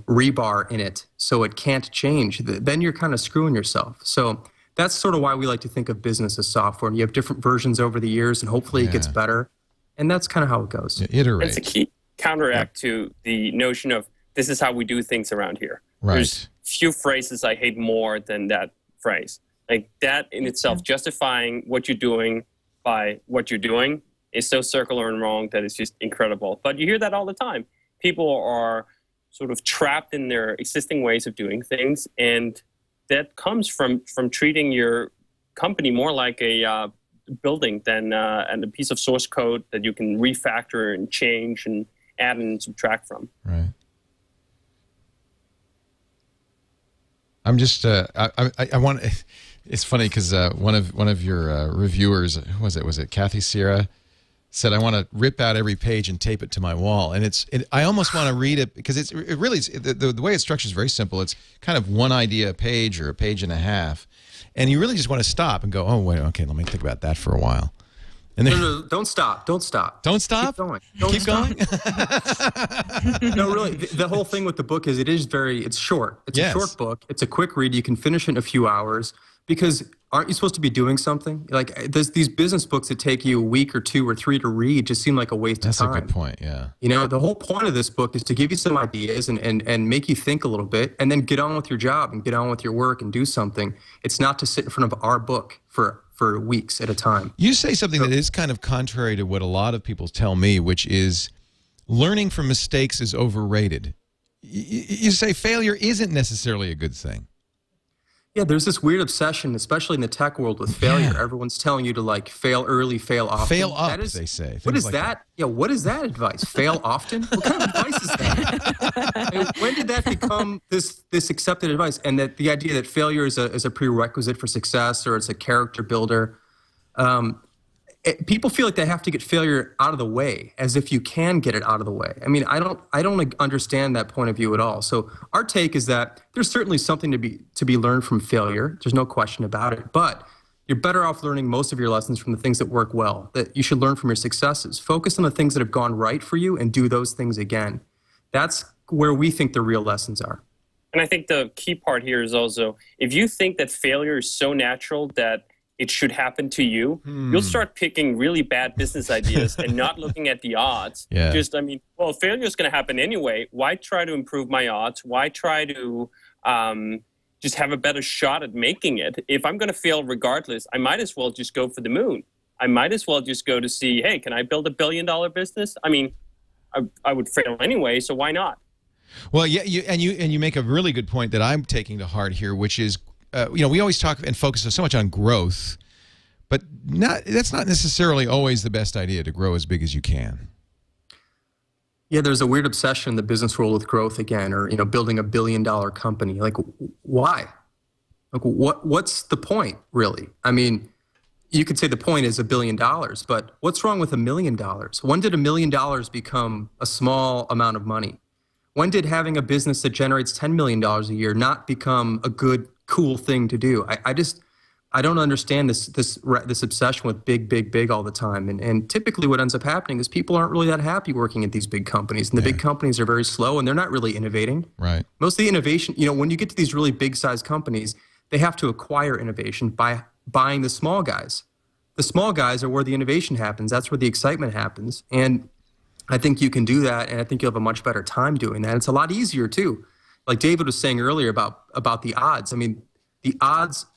[SPEAKER 9] rebar in it so it can't change, then you're kind of screwing yourself. So that's sort of why we like to think of business as software. And you have different versions over the years, and hopefully it gets better. And that's kind of how it goes.
[SPEAKER 1] Iterate.
[SPEAKER 8] It's a key counteract to the notion of this is how we do things around here.
[SPEAKER 1] Right.
[SPEAKER 8] There's few phrases I hate more than that phrase. Like that in itself, justifying what you're doing by what you're doing is so circular and wrong that it's just incredible. But you hear that all the time. People are sort of trapped in their existing ways of doing things, and that comes from treating your company more like a building than and a piece of source code that you can refactor and change and add and subtract from.
[SPEAKER 1] Right. I'm just I want. It's funny because one of your reviewers, was it Kathy Sierra, said, I want to rip out every page and tape it to my wall. And I almost want to read it because it really is, the way it's structured is very simple. It's kind of one idea a page or a page and a half. And you really just want to stop and go, oh, wait, okay, let me think about that for a while. And then,
[SPEAKER 9] no, don't stop. Don't stop.
[SPEAKER 1] Don't stop?
[SPEAKER 9] Keep going.
[SPEAKER 1] Keep going?
[SPEAKER 9] No, really, the whole thing with the book is it's short. It's a short book. It's a quick read. You can finish it in a few hours. Because aren't you supposed to be doing something? Like there's these business books that take you a week or 2 or 3 to read just seem like a waste of time.
[SPEAKER 1] That's a good point, yeah.
[SPEAKER 9] The whole point of this book is to give you some ideas and make you think a little bit and then get on with your job and get on with your work and do something. It's not to sit in front of our book for weeks at a time.
[SPEAKER 1] You say something that is kind of contrary to what a lot of people tell me, which is learning from mistakes is overrated. You say failure isn't necessarily a good thing.
[SPEAKER 9] Yeah, there's this weird obsession, especially in the tech world, with failure.
[SPEAKER 1] Yeah.
[SPEAKER 9] Everyone's telling you to like fail early, fail often.
[SPEAKER 1] Fail up, they say.
[SPEAKER 9] What is
[SPEAKER 1] like
[SPEAKER 9] that? Yeah, what is that advice? Fail often? What kind of advice is that? And when did that become this accepted advice? And that the idea that failure is a prerequisite for success, or it's a character builder. People feel like they have to get failure out of the way, as if you can get it out of the way. I mean, I don't understand that point of view at all. So our take is that there's certainly something to be learned from failure. There's no question about it. But you're better off learning most of your lessons from the things that work well. That you should learn from your successes. Focus on the things that have gone right for you and do those things again. That's where we think the real lessons are.
[SPEAKER 8] And I think the key part here is also, if you think that failure is so natural that it should happen to you, you'll start picking really bad business ideas and not looking at the odds.
[SPEAKER 1] Yeah.
[SPEAKER 8] Well, failure is going to happen anyway. Why try to improve my odds? Why try to just have a better shot at making it? If I'm going to fail regardless, I might as well just go for the moon. I might as well just go to see, hey, can I build $1 billion business? I mean, I would fail anyway, so why not?
[SPEAKER 1] Well, yeah, you make a really good point that I'm taking to heart here, which is, we always talk and focus so much on growth, but that's not necessarily always the best idea to grow as big as you can.
[SPEAKER 9] Yeah, there's a weird obsession in the business world with growth again, or building $1 billion company. Like, why? Like, what's the point, really? I mean, you could say the point is $1 billion, but what's wrong with $1 million? When did $1 million become a small amount of money? When did having a business that generates $10 million a year not become a good, cool thing to do? I don't understand this obsession with big all the time. And typically what ends up happening is people aren't really that happy working at these big companies. And the big companies are very slow, and they're not really innovating.
[SPEAKER 1] Right.
[SPEAKER 9] Most of the innovation, when you get to these really big size companies, they have to acquire innovation by buying the small guys. The small guys are where the innovation happens. That's where the excitement happens. And I think you can do that, and I think you'll have a much better time doing that. It's a lot easier, too. Like David was saying earlier about the odds. I mean, the odds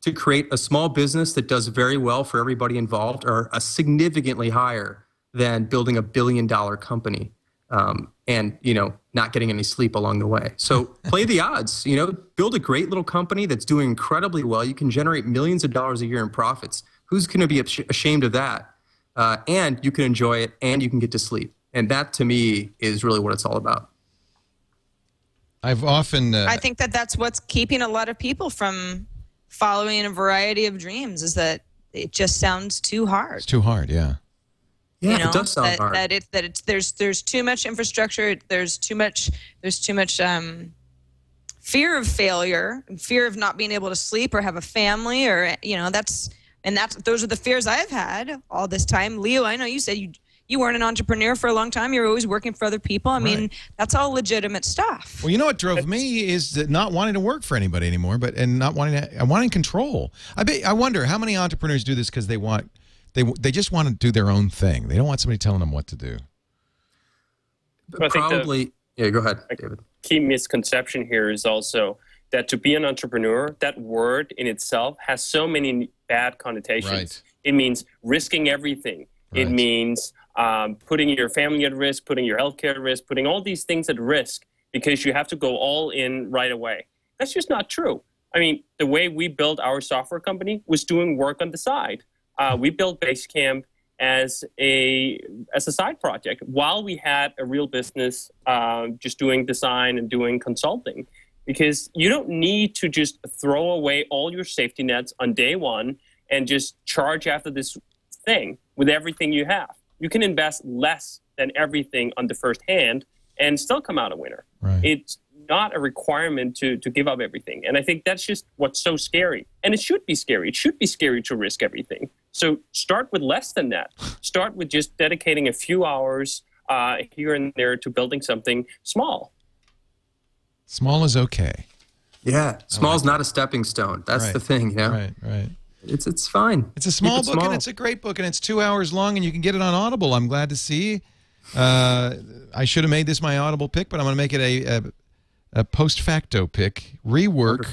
[SPEAKER 9] to create a small business that does very well for everybody involved are significantly higher than building $1 billion company and, not getting any sleep along the way. So play the odds, build a great little company that's doing incredibly well. You can generate millions of dollars a year in profits. Who's going to be ashamed of that? And you can enjoy it, and you can get to sleep. And that, to me, is really what it's all about.
[SPEAKER 1] I've often...
[SPEAKER 4] I think that's what's keeping a lot of people from following a variety of dreams, is that it just sounds too hard.
[SPEAKER 1] It's too hard, yeah.
[SPEAKER 9] Yeah, it does sound hard.
[SPEAKER 4] There's too much infrastructure. There's too much fear of failure, fear of not being able to sleep or have a family, or those are the fears I've had all this time. Leo, I know you said you weren't an entrepreneur for a long time. You were always working for other people. I mean, that's all legitimate stuff.
[SPEAKER 1] Well, what drove me is not wanting to work for anybody anymore, and wanting control. I wonder how many entrepreneurs do this because they just want to do their own thing. They don't want somebody telling them what to do.
[SPEAKER 9] Probably. Yeah, go ahead, David.
[SPEAKER 8] Key misconception here is also that to be an entrepreneur, that word in itself has so many bad connotations.
[SPEAKER 1] Right.
[SPEAKER 8] It means risking everything. Right. It means putting your family at risk, putting your healthcare at risk, putting all these things at risk because you have to go all in right away. That's just not true. I mean, the way we built our software company was doing work on the side. We built Basecamp as a side project while we had a real business just doing design and doing consulting. Because you don't need to just throw away all your safety nets on day one and just charge after this thing with everything you have. You can invest less than everything on the first hand and still come out a winner.
[SPEAKER 1] Right.
[SPEAKER 8] It's not a requirement to give up everything. And I think that's just what's so scary. And it should be scary. It should be scary to risk everything. So start with less than that. Start with just dedicating a few hours here and there to building something small.
[SPEAKER 1] Small is okay.
[SPEAKER 9] Yeah, small is not a stepping stone. That's the thing,
[SPEAKER 1] Right.
[SPEAKER 9] It's fine.
[SPEAKER 1] It's a small book, and it's a great book, and it's 2 hours long, and you can get it on Audible. I'm glad to see. I should have made this my Audible pick, but I'm going to make it a post facto pick. Rework.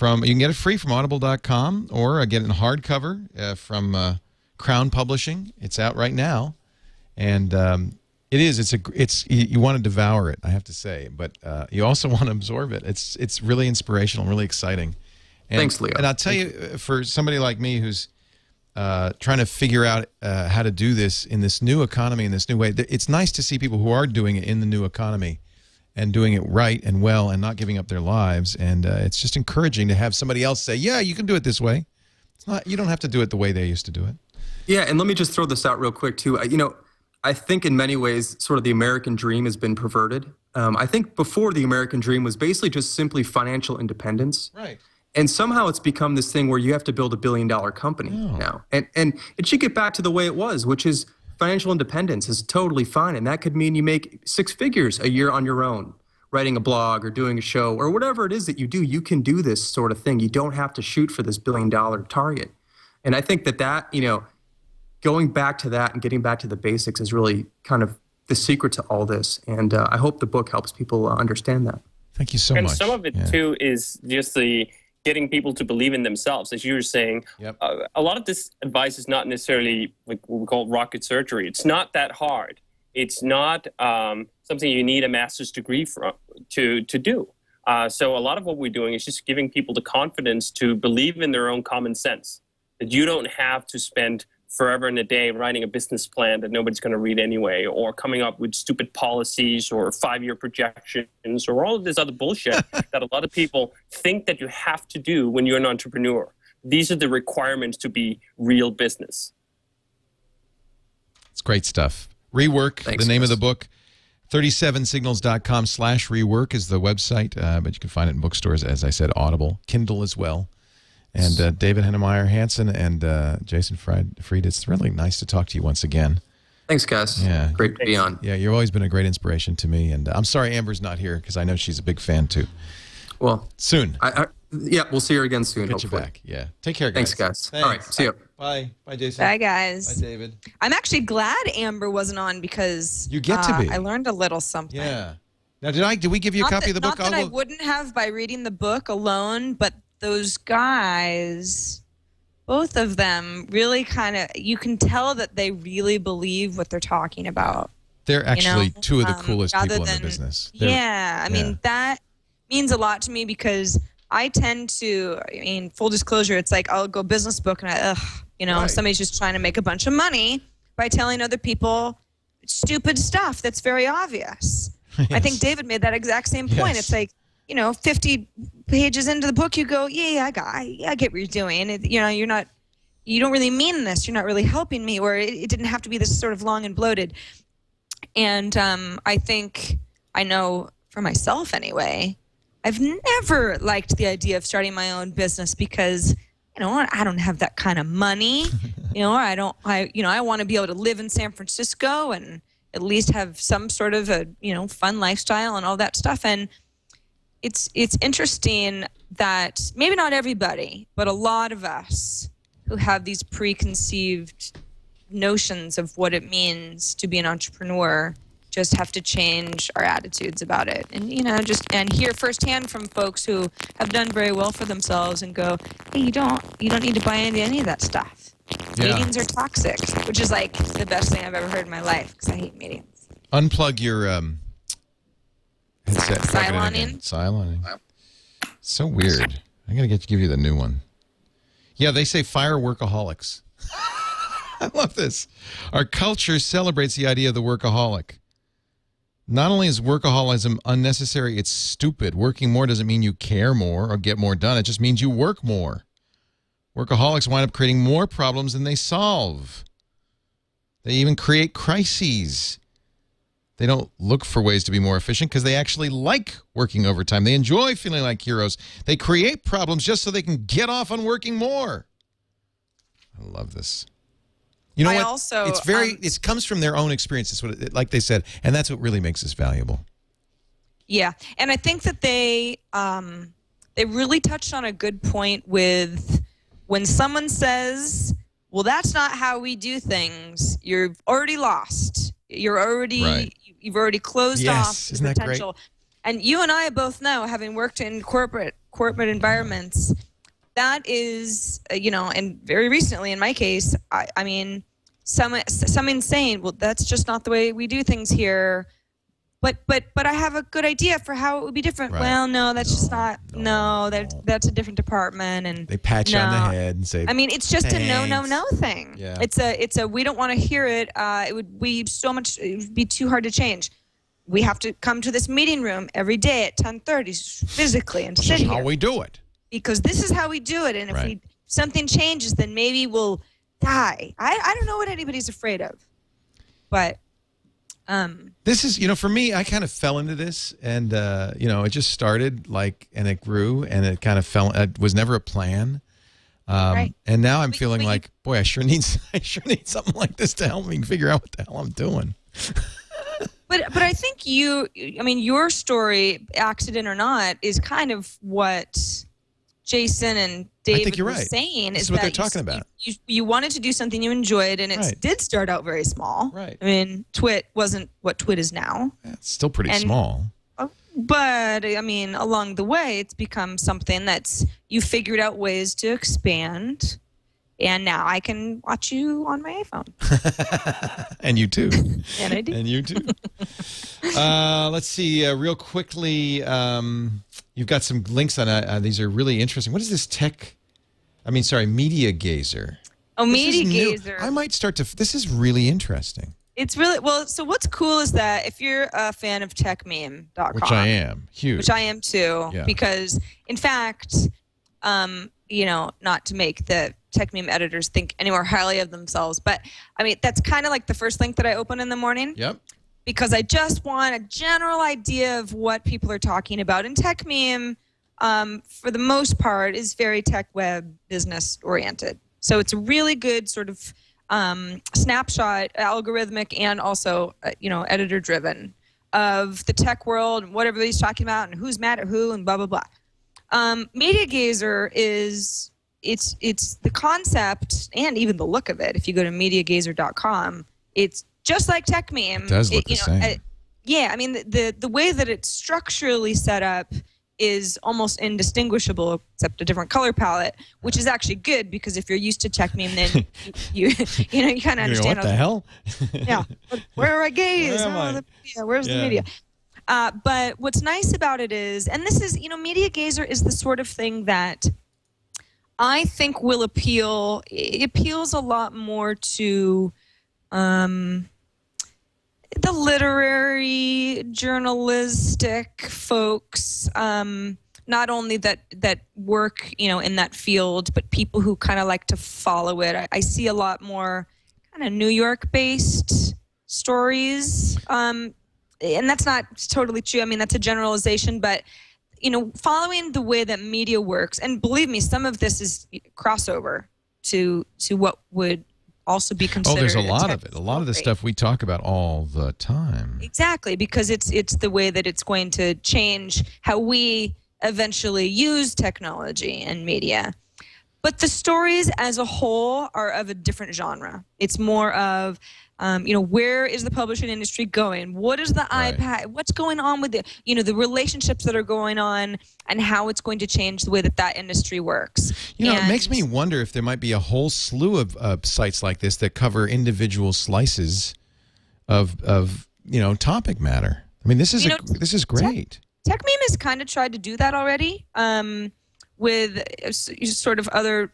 [SPEAKER 1] You can get it free from audible.com, or get it in hardcover from Crown Publishing. It's out right now, and you want to devour it, I have to say, but you also want to absorb it. It's really inspirational, really exciting.
[SPEAKER 9] Thanks, Leo.
[SPEAKER 1] And I'll tell you, for somebody like me who's trying to figure out how to do this in this new economy, in this new way, it's nice to see people who are doing it in the new economy and doing it right and well and not giving up their lives. And it's just encouraging to have somebody else say, yeah, you can do it this way. It's not, you don't have to do it the way they used to do it.
[SPEAKER 9] Yeah, and let me just throw this out real quick, too. I think in many ways, sort of the American dream has been perverted. I think before the American dream was basically just simply financial independence.
[SPEAKER 1] Right.
[SPEAKER 9] And somehow it's become this thing where you have to build $1 billion company now. And it should get back to the way it was, which is financial independence is totally fine. And that could mean you make 6 figures a year on your own, writing a blog or doing a show or whatever it is that you do. You can do this sort of thing. You don't have to shoot for this $1 billion target. And I think that, going back to that and getting back to the basics is really kind of the secret to all this. And I hope the book helps people understand that.
[SPEAKER 1] Thank you so much.
[SPEAKER 8] And some of it, too, is just the getting people to believe in themselves. As you were saying, a lot of this advice is not necessarily like what we call rocket surgery. It's not that hard. It's not something you need a master's degree to do. So a lot of what we're doing is just giving people the confidence to believe in their own common sense, that you don't have to spend forever and a day writing a business plan that nobody's going to read anyway, or coming up with stupid policies or 5-year projections or all of this other bullshit that a lot of people think that you have to do when you're an entrepreneur. These are the requirements to be real business.
[SPEAKER 1] It's great stuff. Rework, the name of the book. 37signals.com/rework is the website, but you can find it in bookstores, as I said, Audible, Kindle as well. And David Heinemeier, Hansson, and Jason Fried, it's really nice to talk to you once again.
[SPEAKER 9] Thanks, Gus.
[SPEAKER 1] Yeah.
[SPEAKER 9] Great to be on.
[SPEAKER 1] Yeah, you've always been a great inspiration to me. And I'm sorry Amber's not here because I know she's a big fan, too.
[SPEAKER 9] Well,
[SPEAKER 1] soon.
[SPEAKER 9] Yeah, we'll see her again soon.
[SPEAKER 1] Get you back. Yeah. Take care, guys.
[SPEAKER 9] Thanks, guys.
[SPEAKER 1] Thanks.
[SPEAKER 9] All right. See you.
[SPEAKER 1] Bye. Bye, Jason.
[SPEAKER 4] Bye, guys.
[SPEAKER 1] Bye, David.
[SPEAKER 4] I'm actually glad Amber wasn't on because
[SPEAKER 1] you get to be.
[SPEAKER 4] I learned a little something.
[SPEAKER 1] Yeah. Now, did we give you a copy of the book?
[SPEAKER 4] Not that I wouldn't have by reading the book alone, but those guys, both of them, really kind of, you can tell that they really believe what they're talking about.
[SPEAKER 1] They're actually two of the coolest people in the business.
[SPEAKER 4] I mean, that means a lot to me because I tend to, full disclosure, it's like I'll go business book and somebody's just trying to make a bunch of money by telling other people stupid stuff that's very obvious. Yes. I think David made that exact same point. Yes. It's like, 50 pages into the book, you go, I get what you're doing. You don't really mean this. You're not really helping me, or it didn't have to be this sort of long and bloated. And I think, I know for myself anyway, I've never liked the idea of starting my own business because, I don't have that kind of money. I want to be able to live in San Francisco and at least have some sort of a, fun lifestyle and all that stuff. And it's interesting that maybe not everybody, but a lot of us who have these preconceived notions of what it means to be an entrepreneur just have to change our attitudes about it. And, and hear firsthand from folks who have done very well for themselves and go, hey, you don't need to buy into any of that stuff. Meetings are toxic, which is like the best thing I've ever heard in my life because I hate meetings.
[SPEAKER 1] Unplug your headset.
[SPEAKER 4] Siloning.
[SPEAKER 1] So weird. I'm going to give you the new one. Yeah, they say fire workaholics. I love this. Our culture celebrates the idea of the workaholic. Not only is workaholism unnecessary, it's stupid. Working more doesn't mean you care more or get more done. It just means you work more. Workaholics wind up creating more problems than they solve. They even create crises. They don't look for ways to be more efficient because they actually like working overtime. They enjoy feeling like heroes. They create problems just so they can get off on working more. I love this. You know what?
[SPEAKER 4] Also,
[SPEAKER 1] it's it comes from their own experience. It's what like they said, and that's what really makes us valuable.
[SPEAKER 4] Yeah, and I think that they really touched on a good point with when someone says, well, that's not how we do things, you've already lost. You've already closed off the potential. And you and I both know, having worked in corporate environments, that is, and very recently in my case, someone saying, well, that's just not the way we do things here. but I have a good idea for how it would be different.
[SPEAKER 1] Right.
[SPEAKER 4] Well, no, that's just not. No, that's a different department, and
[SPEAKER 1] they pat you on the head and say.
[SPEAKER 4] I mean, it's just
[SPEAKER 1] thanks.
[SPEAKER 4] a no thing.
[SPEAKER 1] Yeah.
[SPEAKER 4] It's a we don't want to hear it. It would be it would be too hard to change. We have to come to this meeting room every day at 10:30 physically and sit here.
[SPEAKER 1] How we do it.
[SPEAKER 4] Because this is how we do it, and if something changes, then maybe we'll die. I don't know what anybody's afraid of, but.
[SPEAKER 1] This is, for me, I kind of fell into this, and it just started and it grew, and it kind of fell. It was never a plan, right. And now I'm feeling like, boy, I sure need something like this to help me figure out what the hell I'm doing.
[SPEAKER 4] But I think your story, accident or not, is kind of what Jason and David were saying.
[SPEAKER 1] This is what they're talking about.
[SPEAKER 4] You wanted to do something you enjoyed, and it did start out very small.
[SPEAKER 1] Right.
[SPEAKER 4] I mean, TWiT wasn't what TWiT is now.
[SPEAKER 1] It's still pretty small.
[SPEAKER 4] But, I mean, along the way, it's become something that's you figured out ways to expand. And now I can watch you on my iPhone.
[SPEAKER 1] And you too.
[SPEAKER 4] And I do.
[SPEAKER 1] And you too. Let's see, real quickly, you've got some links on these are really interesting. What is this Media Gazer?
[SPEAKER 4] Oh, Media Gazer.
[SPEAKER 1] I might start to, this is really interesting.
[SPEAKER 4] It's really, so what's cool is that if you're a fan of techmeme.com.
[SPEAKER 1] Which I am, huge.
[SPEAKER 4] Which I am too.
[SPEAKER 1] Yeah.
[SPEAKER 4] Because, in fact, not to make the tech meme editors think any more highly of themselves, but I mean, that's kind of like the first link that I open in the morning.
[SPEAKER 1] Yep.
[SPEAKER 4] Because I just want a general idea of what people are talking about. And tech meme, for the most part, is very tech web business oriented. So it's a really good sort of snapshot, algorithmic and also, editor driven of the tech world and what everybody's talking about and who's mad at who and blah, blah, blah. Media Gazer is it's the concept and even the look of it. If you go to MediaGazer.com, it's just like TechMeme.
[SPEAKER 1] It does look the same.
[SPEAKER 4] Yeah, I mean the way that it's structurally set up is almost indistinguishable, except a different color palette, which is actually good because if you're used to TechMeme, then you kind of understand.
[SPEAKER 1] What the hell?
[SPEAKER 4] Yeah, where do I gaze? Where's the media? But what's nice about it is, and this is, Media Gazer is the sort of thing that I think will appeal. It appeals a lot more to the literary, journalistic folks. Not only that work, in that field, but people who kind of like to follow it. I see a lot more kind of New York-based stories. And that's not totally true. I mean, that's a generalization, but following the way that media works, and believe me, some of this is crossover to what would also be considered.
[SPEAKER 1] Oh, there's a lot of it. A lot of the stuff we talk about all the time.
[SPEAKER 4] Exactly, because it's the way that it's going to change how we eventually use technology and media. But the stories as a whole are of a different genre. It's more of where is the publishing industry going? What is the iPad? What's going on with the relationships that are going on and how it's going to change the way that industry works.
[SPEAKER 1] It makes me wonder if there might be a whole slew of sites like this that cover individual slices of topic matter. I mean, this is great.
[SPEAKER 4] TechMeme has kind of tried to do that already with sort of other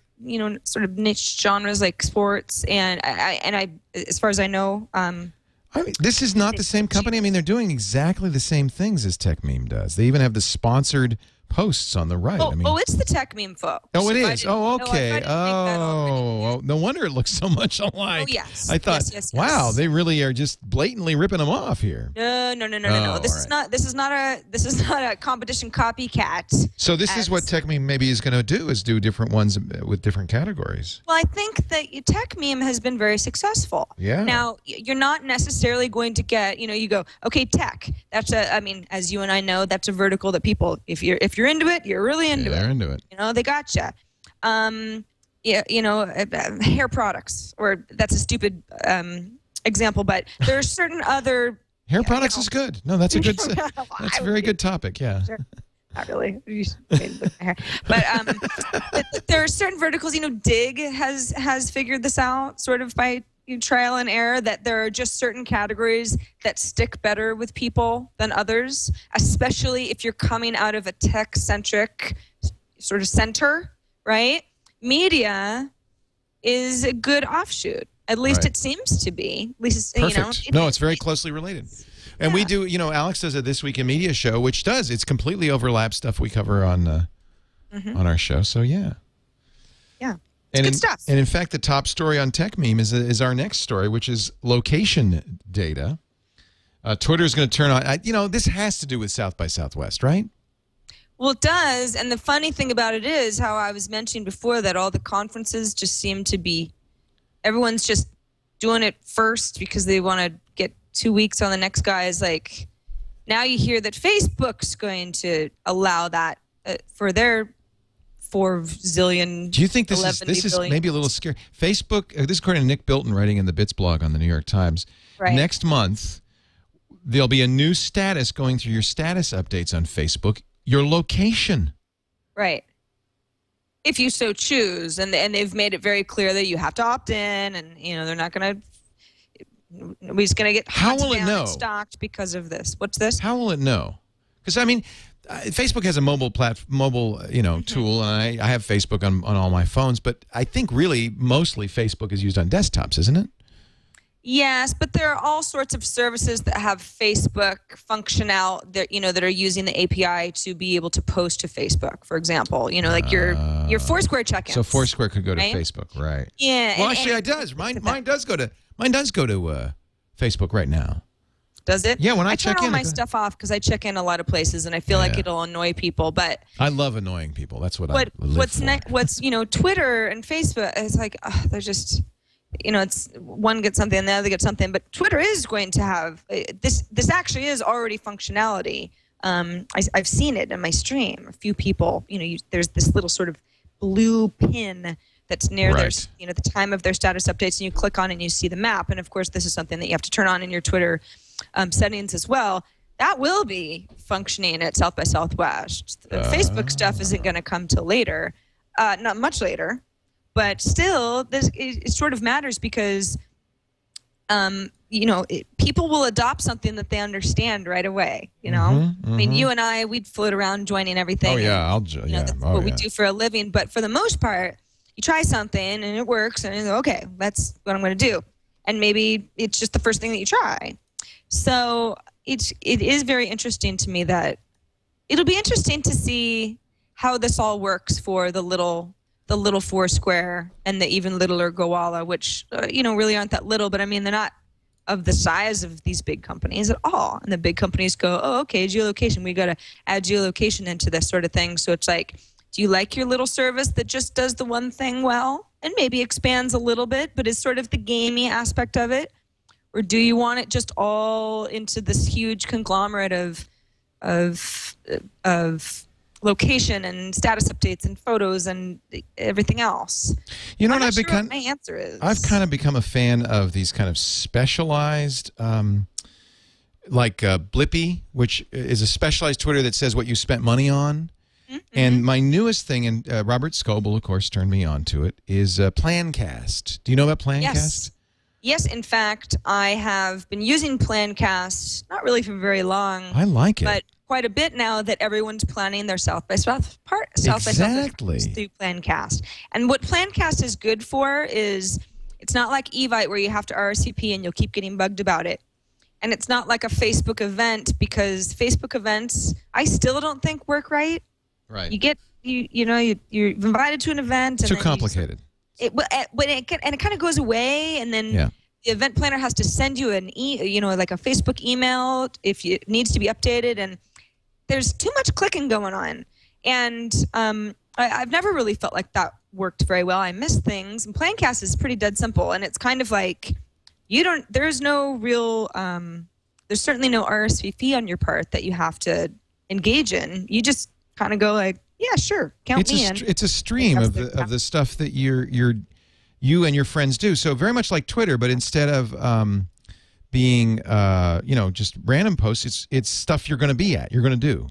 [SPEAKER 4] sort of niche genres like sports, and I as far as I know,
[SPEAKER 1] this is not the same company. I mean, they're doing exactly the same things as TechMeme does. They even have the sponsored posts on the right.
[SPEAKER 4] It's the TechMeme folks.
[SPEAKER 1] Oh, it is. Oh, okay. No wonder it looks so much alike. Oh,
[SPEAKER 4] yes.
[SPEAKER 1] I thought,
[SPEAKER 4] yes.
[SPEAKER 1] wow, they really are just blatantly ripping them off here.
[SPEAKER 4] No. This is not a competition copycat.
[SPEAKER 1] So this is what TechMeme maybe is going to do, is do different ones with different categories.
[SPEAKER 4] Well, I think that TechMeme has been very successful.
[SPEAKER 1] Yeah.
[SPEAKER 4] Now, you're not necessarily going to get, you go, okay, tech. That's as you and I know, that's a vertical that people, if you're into it, you're really into it.
[SPEAKER 1] They're into it.
[SPEAKER 4] They gotcha. Hair products, or that's a stupid example, but there are certain other
[SPEAKER 1] hair products is good. No, that's a good. That's a very good topic. Yeah.
[SPEAKER 4] Sure. Not really. But there are certain verticals. Dig has figured this out sort of by trial and error, that there are just certain categories that stick better with people than others, especially if you're coming out of a tech-centric sort of center, right? Media is a good offshoot. At least it seems to be. At least,
[SPEAKER 1] Perfect. It's very closely related. And we do, Alex does a This Week in Media show, which it's completely overlaps stuff we cover on our show. So, yeah.
[SPEAKER 4] Yeah. Good stuff.
[SPEAKER 1] And in fact, the top story on Tech Meme is our next story, which is location data. Twitter is going to turn on, this has to do with South by Southwest, right?
[SPEAKER 4] Well, it does. And the funny thing about it is how I was mentioning before that all the conferences just seem to be, everyone's just doing it first because they want to get 2 weeks on the next guy. Is like, now you hear that Facebook's going to allow that for their 4 zillion.
[SPEAKER 1] Do you think this is maybe a little scary? Facebook, this is according to Nick Bilton writing in the Bits blog on the New York Times.
[SPEAKER 4] Right.
[SPEAKER 1] Next month, there'll be a new status going through your status updates on Facebook, your location.
[SPEAKER 4] Right. If you so choose. And they've made it very clear that you have to opt in, and, they're not going to, nobody's going to get stocked because of this. What's this?
[SPEAKER 1] How will it know? Because, Facebook has a mobile tool, and I have Facebook on all my phones, but I think really mostly Facebook is used on desktops, isn't it?
[SPEAKER 4] Yes, but there are all sorts of services that have Facebook that are using the API to be able to post to Facebook, for example. Like your Foursquare check-ins.
[SPEAKER 1] So Foursquare could go to Facebook, right?
[SPEAKER 4] Yeah.
[SPEAKER 1] Well, actually, it does. Mine does go to Facebook right now.
[SPEAKER 4] Does it?
[SPEAKER 1] Yeah, when I
[SPEAKER 4] check in, all my stuff off because I check in a lot of places, and I feel like it'll annoy people. But
[SPEAKER 1] I love annoying people. That's what I live for.
[SPEAKER 4] Twitter and Facebook. It's like they're just. It's one gets something and the other gets something, but Twitter is going to have this. This actually is already functionality. I've seen it in my stream. A few people, there's this little sort of blue pin that's near their, the time of their status updates, and you click on it and you see the map. And of course, this is something that you have to turn on in your Twitter settings as well. That will be functioning at South by Southwest. The Facebook stuff isn't going to come till later, not much later. But still, it sort of matters because, people will adopt something that they understand right away. I mean, you and I, we'd float around joining everything.
[SPEAKER 1] Oh yeah,
[SPEAKER 4] that's what we do for a living. But for the most part, you try something and it works, and you go, okay, that's what I'm going to do. And maybe it's just the first thing that you try. So it is very interesting to me that it'll be interesting to see how this all works for the little Foursquare and the even littler Gowalla, which, really aren't that little, but I mean, they're not of the size of these big companies at all. And the big companies go, oh, okay, geolocation. We got to add geolocation into this sort of thing. So it's like, do you like your little service that just does the one thing well and maybe expands a little bit, but is sort of the gamey aspect of it? Or do you want it just all into this huge conglomerate of location and status updates and photos and everything else?
[SPEAKER 1] What
[SPEAKER 4] my answer is.
[SPEAKER 1] I've kind of become a fan of these kind of specialized, like Blippy, which is a specialized Twitter that says what you spent money on. Mm-hmm. And my newest thing, and Robert Scoble, of course, turned me on to it, is Plancast. Do you know about Plancast?
[SPEAKER 4] Yes, in fact, I have been using Plancast, not really for very long.
[SPEAKER 1] I like it.
[SPEAKER 4] But quite a bit now that everyone's planning their South by Southwest through Plancast. And what Plancast is good for is it's not like Evite where you have to RSVP and you'll keep getting bugged about it. And it's not like a Facebook event, because Facebook events, I still don't think work right.
[SPEAKER 1] Right.
[SPEAKER 4] You get, you're invited to an event. And
[SPEAKER 1] too complicated.
[SPEAKER 4] It kind of goes away, and then the event planner has to send you like a Facebook email if it needs to be updated, and there's too much clicking going on. And I've never really felt like that worked very well. I miss things, and Plancast is pretty dead simple, and it's kind of like there's no real, there's certainly no RSVP on your part that you have to engage in. You just kind of go like, yeah, sure, count me in.
[SPEAKER 1] It's a stream of the stuff that you and your friends do. So very much like Twitter, but instead of being just random posts, it's stuff you're going to be at, you're going to do.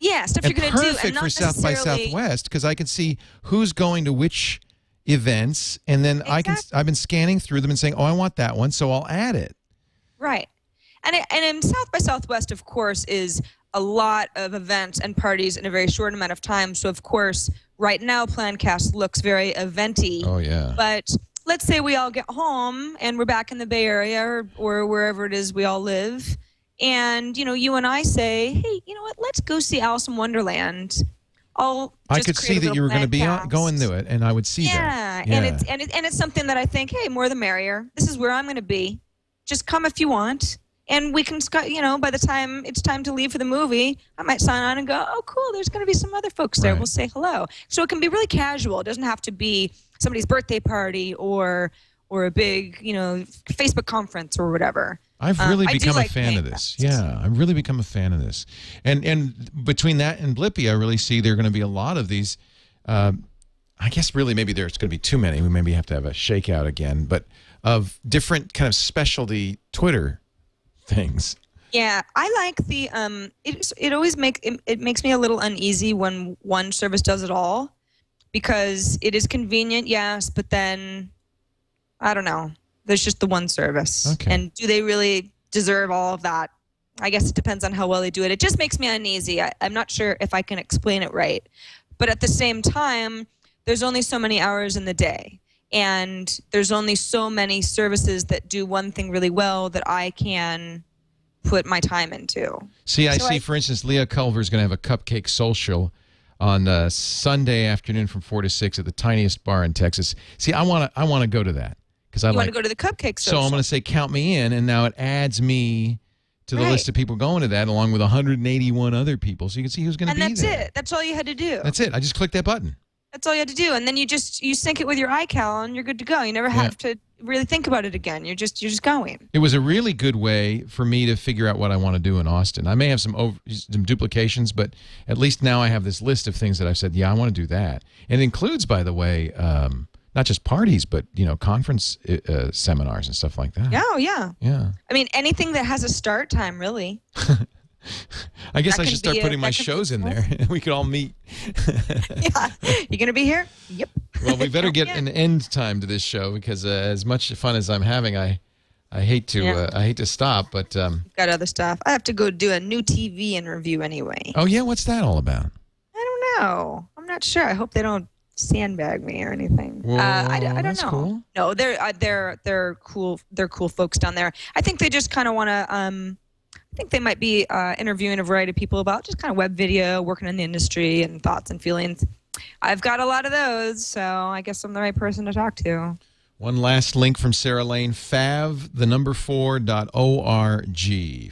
[SPEAKER 4] Yeah, stuff you're going to do.
[SPEAKER 1] Perfect for South by Southwest, because I can see who's going to which events, and then I've been scanning through them and saying, oh, I want that one, so I'll add it.
[SPEAKER 4] Right. And in South by Southwest, of course, is a lot of events and parties in a very short amount of time. So, of course, right now, Plancast looks very eventy.
[SPEAKER 1] Oh, yeah.
[SPEAKER 4] But let's say we all get home and we're back in the Bay Area or wherever it is we all live. And, you and I say, hey, you know what? Let's go see Alice in Wonderland.
[SPEAKER 1] I could see that you were going to be going to it, and I would see that. Yeah,
[SPEAKER 4] and it's something that I think, hey, more the merrier. This is where I'm going to be. Just come if you want. And we can, by the time it's time to leave for the movie, I might sign on and go, oh, cool, there's going to be some other folks there. We'll say hello. So it can be really casual. It doesn't have to be somebody's birthday party or a big, Facebook conference or whatever.
[SPEAKER 1] I've really become a fan of this. Yeah, I've really become a fan of this. And between that and Blippi, I really see there are going to be a lot of these. I guess really maybe there's going to be too many. We maybe have to have a shakeout again, but of different kind of specialty Twitter things.
[SPEAKER 4] Yeah, I like the it always makes me a little uneasy when one service does it all, because it is convenient, yes, but then I don't know. There's just the one service.
[SPEAKER 1] Okay.
[SPEAKER 4] And do they really deserve all of that? I guess it depends on how well they do it. It just makes me uneasy. I'm not sure if I can explain it right. But at the same time, there's only so many hours in the day. And there's only so many services that do one thing really well that I can put my time into.
[SPEAKER 1] See, I see, for instance, Leah Culver is going to have a cupcake social on Sunday afternoon from 4 to 6 at the tiniest bar in Texas. See, I want to go to that.
[SPEAKER 4] You want to go to the cupcake social.
[SPEAKER 1] So I'm going to say count me in, and now it adds me to the list of people going to that, along with 181 other people. So you can see who's going to be there. And
[SPEAKER 4] that's it. That's all you had to do.
[SPEAKER 1] That's it. I just clicked that button.
[SPEAKER 4] That's all you had to do, and then you sync it with your iCal, and you're good to go. You never have to really think about it again. You're just going. It
[SPEAKER 1] was a really good way for me to figure out what I want to do in Austin. I may have some duplications, but at least now I have this list of things that I've said, yeah, I want to do that. And it includes, by the way, not just parties, but conference seminars and stuff like that.
[SPEAKER 4] Oh yeah.
[SPEAKER 1] Yeah.
[SPEAKER 4] I mean, anything that has a start time, really.
[SPEAKER 1] I guess I should start putting my shows in there. We could all meet.
[SPEAKER 4] Yeah. You gonna be here? Yep.
[SPEAKER 1] Well, we better get an end time to this show, because as much fun as I'm having, I hate to stop, but
[SPEAKER 4] got other stuff. I have to go do a new TV interview anyway.
[SPEAKER 1] Oh yeah, what's that all about?
[SPEAKER 4] I don't know. I'm not sure. I hope they don't sandbag me or anything.
[SPEAKER 1] Well,
[SPEAKER 4] I don't
[SPEAKER 1] that's
[SPEAKER 4] know.
[SPEAKER 1] Cool.
[SPEAKER 4] No, they're cool. They're cool folks down there. I think they just kind of want to. I think they might be interviewing a variety of people about just kind of web video, working in the industry, and thoughts and feelings. I've got a lot of those, so I guess I'm the right person to talk to.
[SPEAKER 1] One last link from Sarah Lane, fav4.org.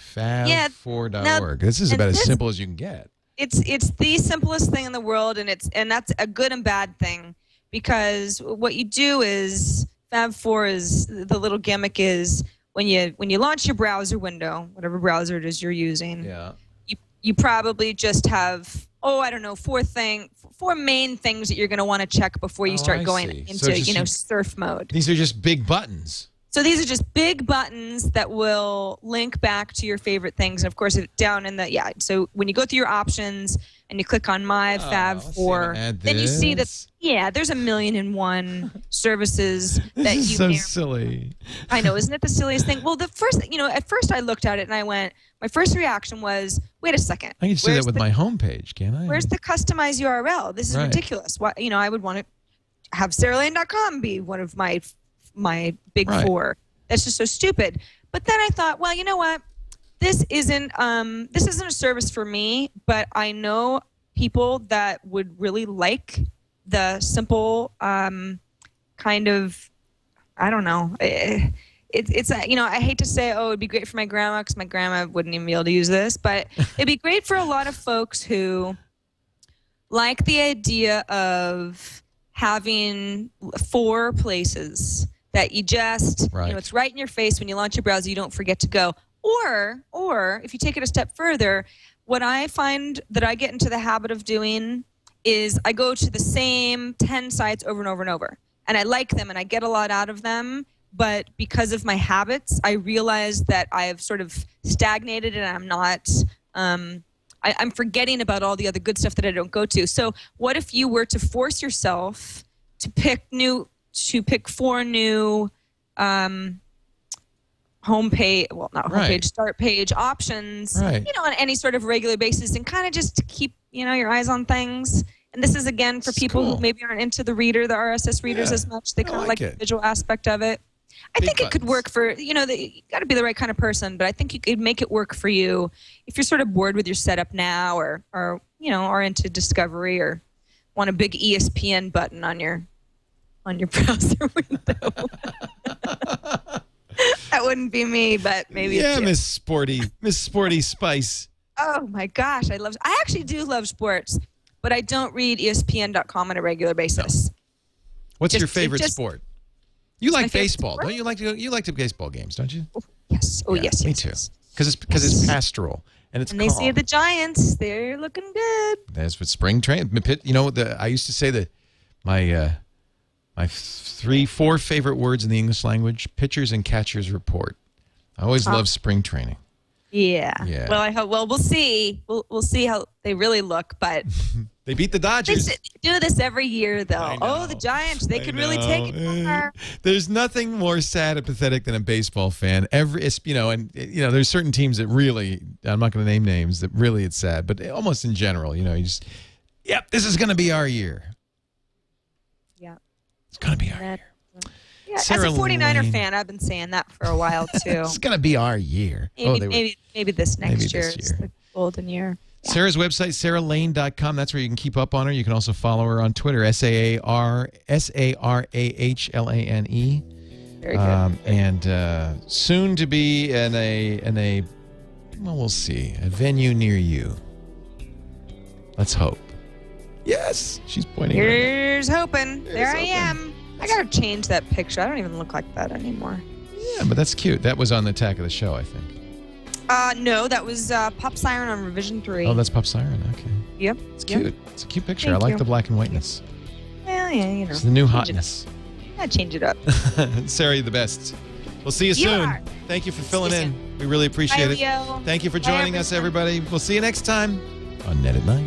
[SPEAKER 1] Fav4.org. This is about as simple as you can get.
[SPEAKER 4] It's the simplest thing in the world, and that's a good and bad thing, because what you do is Fav4 is the little gimmick is when you launch your browser window, whatever browser it is you're using, you probably just have four main things that you're going to want to check before you start going into surf mode.
[SPEAKER 1] These are just big buttons.
[SPEAKER 4] So these are just big buttons that will link back to your favorite things. And of course, down in the, so when you go through your options and you click on My Fav4, then you see that, there's 1,000,001 services that
[SPEAKER 1] this is so silly.
[SPEAKER 4] I know, isn't it the silliest thing? Well, at first I looked at it and I went, my first reaction was, wait a second.
[SPEAKER 1] I can see that with my homepage, can't I?
[SPEAKER 4] Where's the customized URL? This is ridiculous. Why, I would want to have saralane.com be one of my big four. That's just so stupid. But then I thought, well, you know what? This isn't a service for me, but I know people that would really like the simple kind of, I don't know. It's I hate to say, oh, it'd be great for my grandma, because my grandma wouldn't even be able to use this, but it'd be great for a lot of folks who like the idea of having 4 places that you just, it's right in your face when you launch your browser, you don't forget to go. Or if you take it a step further, what I find that I get into the habit of doing is I go to the same 10 sites over and over and over. And I like them and I get a lot out of them. But because of my habits, I realize that I have sort of stagnated and I'm not, I'm forgetting about all the other good stuff that I don't go to. So what if you were to force yourself to pick 4 new homepage, well, not homepage, start page options, on any sort of regular basis, and kind of just to keep, your eyes on things. And this is, again, for people who maybe aren't into the RSS readers as much. They kind of like the visual aspect of it. I think it could work for, you got to be the right kind of person, but I think you could make it work for you if you're sort of bored with your setup now or are into discovery or want a big ESPN button on your browser window. That wouldn't be me, but maybe it's you.
[SPEAKER 1] Miss Sporty Spice.
[SPEAKER 4] Oh my gosh, I actually do love sports, but I don't read ESPN.com on a regular basis.
[SPEAKER 1] No. What's your favorite sport? You like baseball, don't you? You like the baseball games, don't you?
[SPEAKER 4] Oh, yes. Oh, yes.
[SPEAKER 1] Me too. Because it's pastoral and it's calm.
[SPEAKER 4] They see the Giants. They're looking good.
[SPEAKER 1] That's what spring training. I used to say that my 4 favorite words in the English language: pitchers and catchers report. I always love spring training.
[SPEAKER 4] Yeah. Well, I hope. Well, we'll see. We'll see how they really look, but
[SPEAKER 1] they beat the Dodgers.
[SPEAKER 4] They do this every year, though. Oh, the Giants! They could really take it far.
[SPEAKER 1] There's nothing more sad and pathetic than a baseball fan. There's certain teams that really, I'm not going to name names, that really it's sad, but almost in general, you just, this is going to be our year.
[SPEAKER 4] Yeah.
[SPEAKER 1] It's going to be our year.
[SPEAKER 4] Yeah, Sarah, as a 49er fan, I've been saying that for a while, too.
[SPEAKER 1] It's going to be our year.
[SPEAKER 4] Maybe this next year is the golden year. Yeah.
[SPEAKER 1] Sarah's website, sarahlane.com. That's where you can keep up on her. You can also follow her on Twitter, SARAHLANE.
[SPEAKER 4] Very good.
[SPEAKER 1] And soon to be we'll see, a venue near you. Let's hope. Yes, she's pointing.
[SPEAKER 4] Here's hoping. There I am. I gotta change that picture. I don't even look like that anymore.
[SPEAKER 1] Yeah, but that's cute. That was on the Attack of the Show, I think.
[SPEAKER 4] No, that was Pop Siren on Revision 3.
[SPEAKER 1] Oh, that's Pop Siren. Okay.
[SPEAKER 4] Yep.
[SPEAKER 1] It's cute. It's a cute picture. I like the black and whiteness.
[SPEAKER 4] Well, yeah,
[SPEAKER 1] It's the new hotness.
[SPEAKER 4] I'd change it up.
[SPEAKER 1] Sarah, you're the best. We'll see you soon. Thank you for filling in. We really appreciate it.
[SPEAKER 4] Leo.
[SPEAKER 1] Thank you for joining us, everybody. We'll see you next time on Net at Night.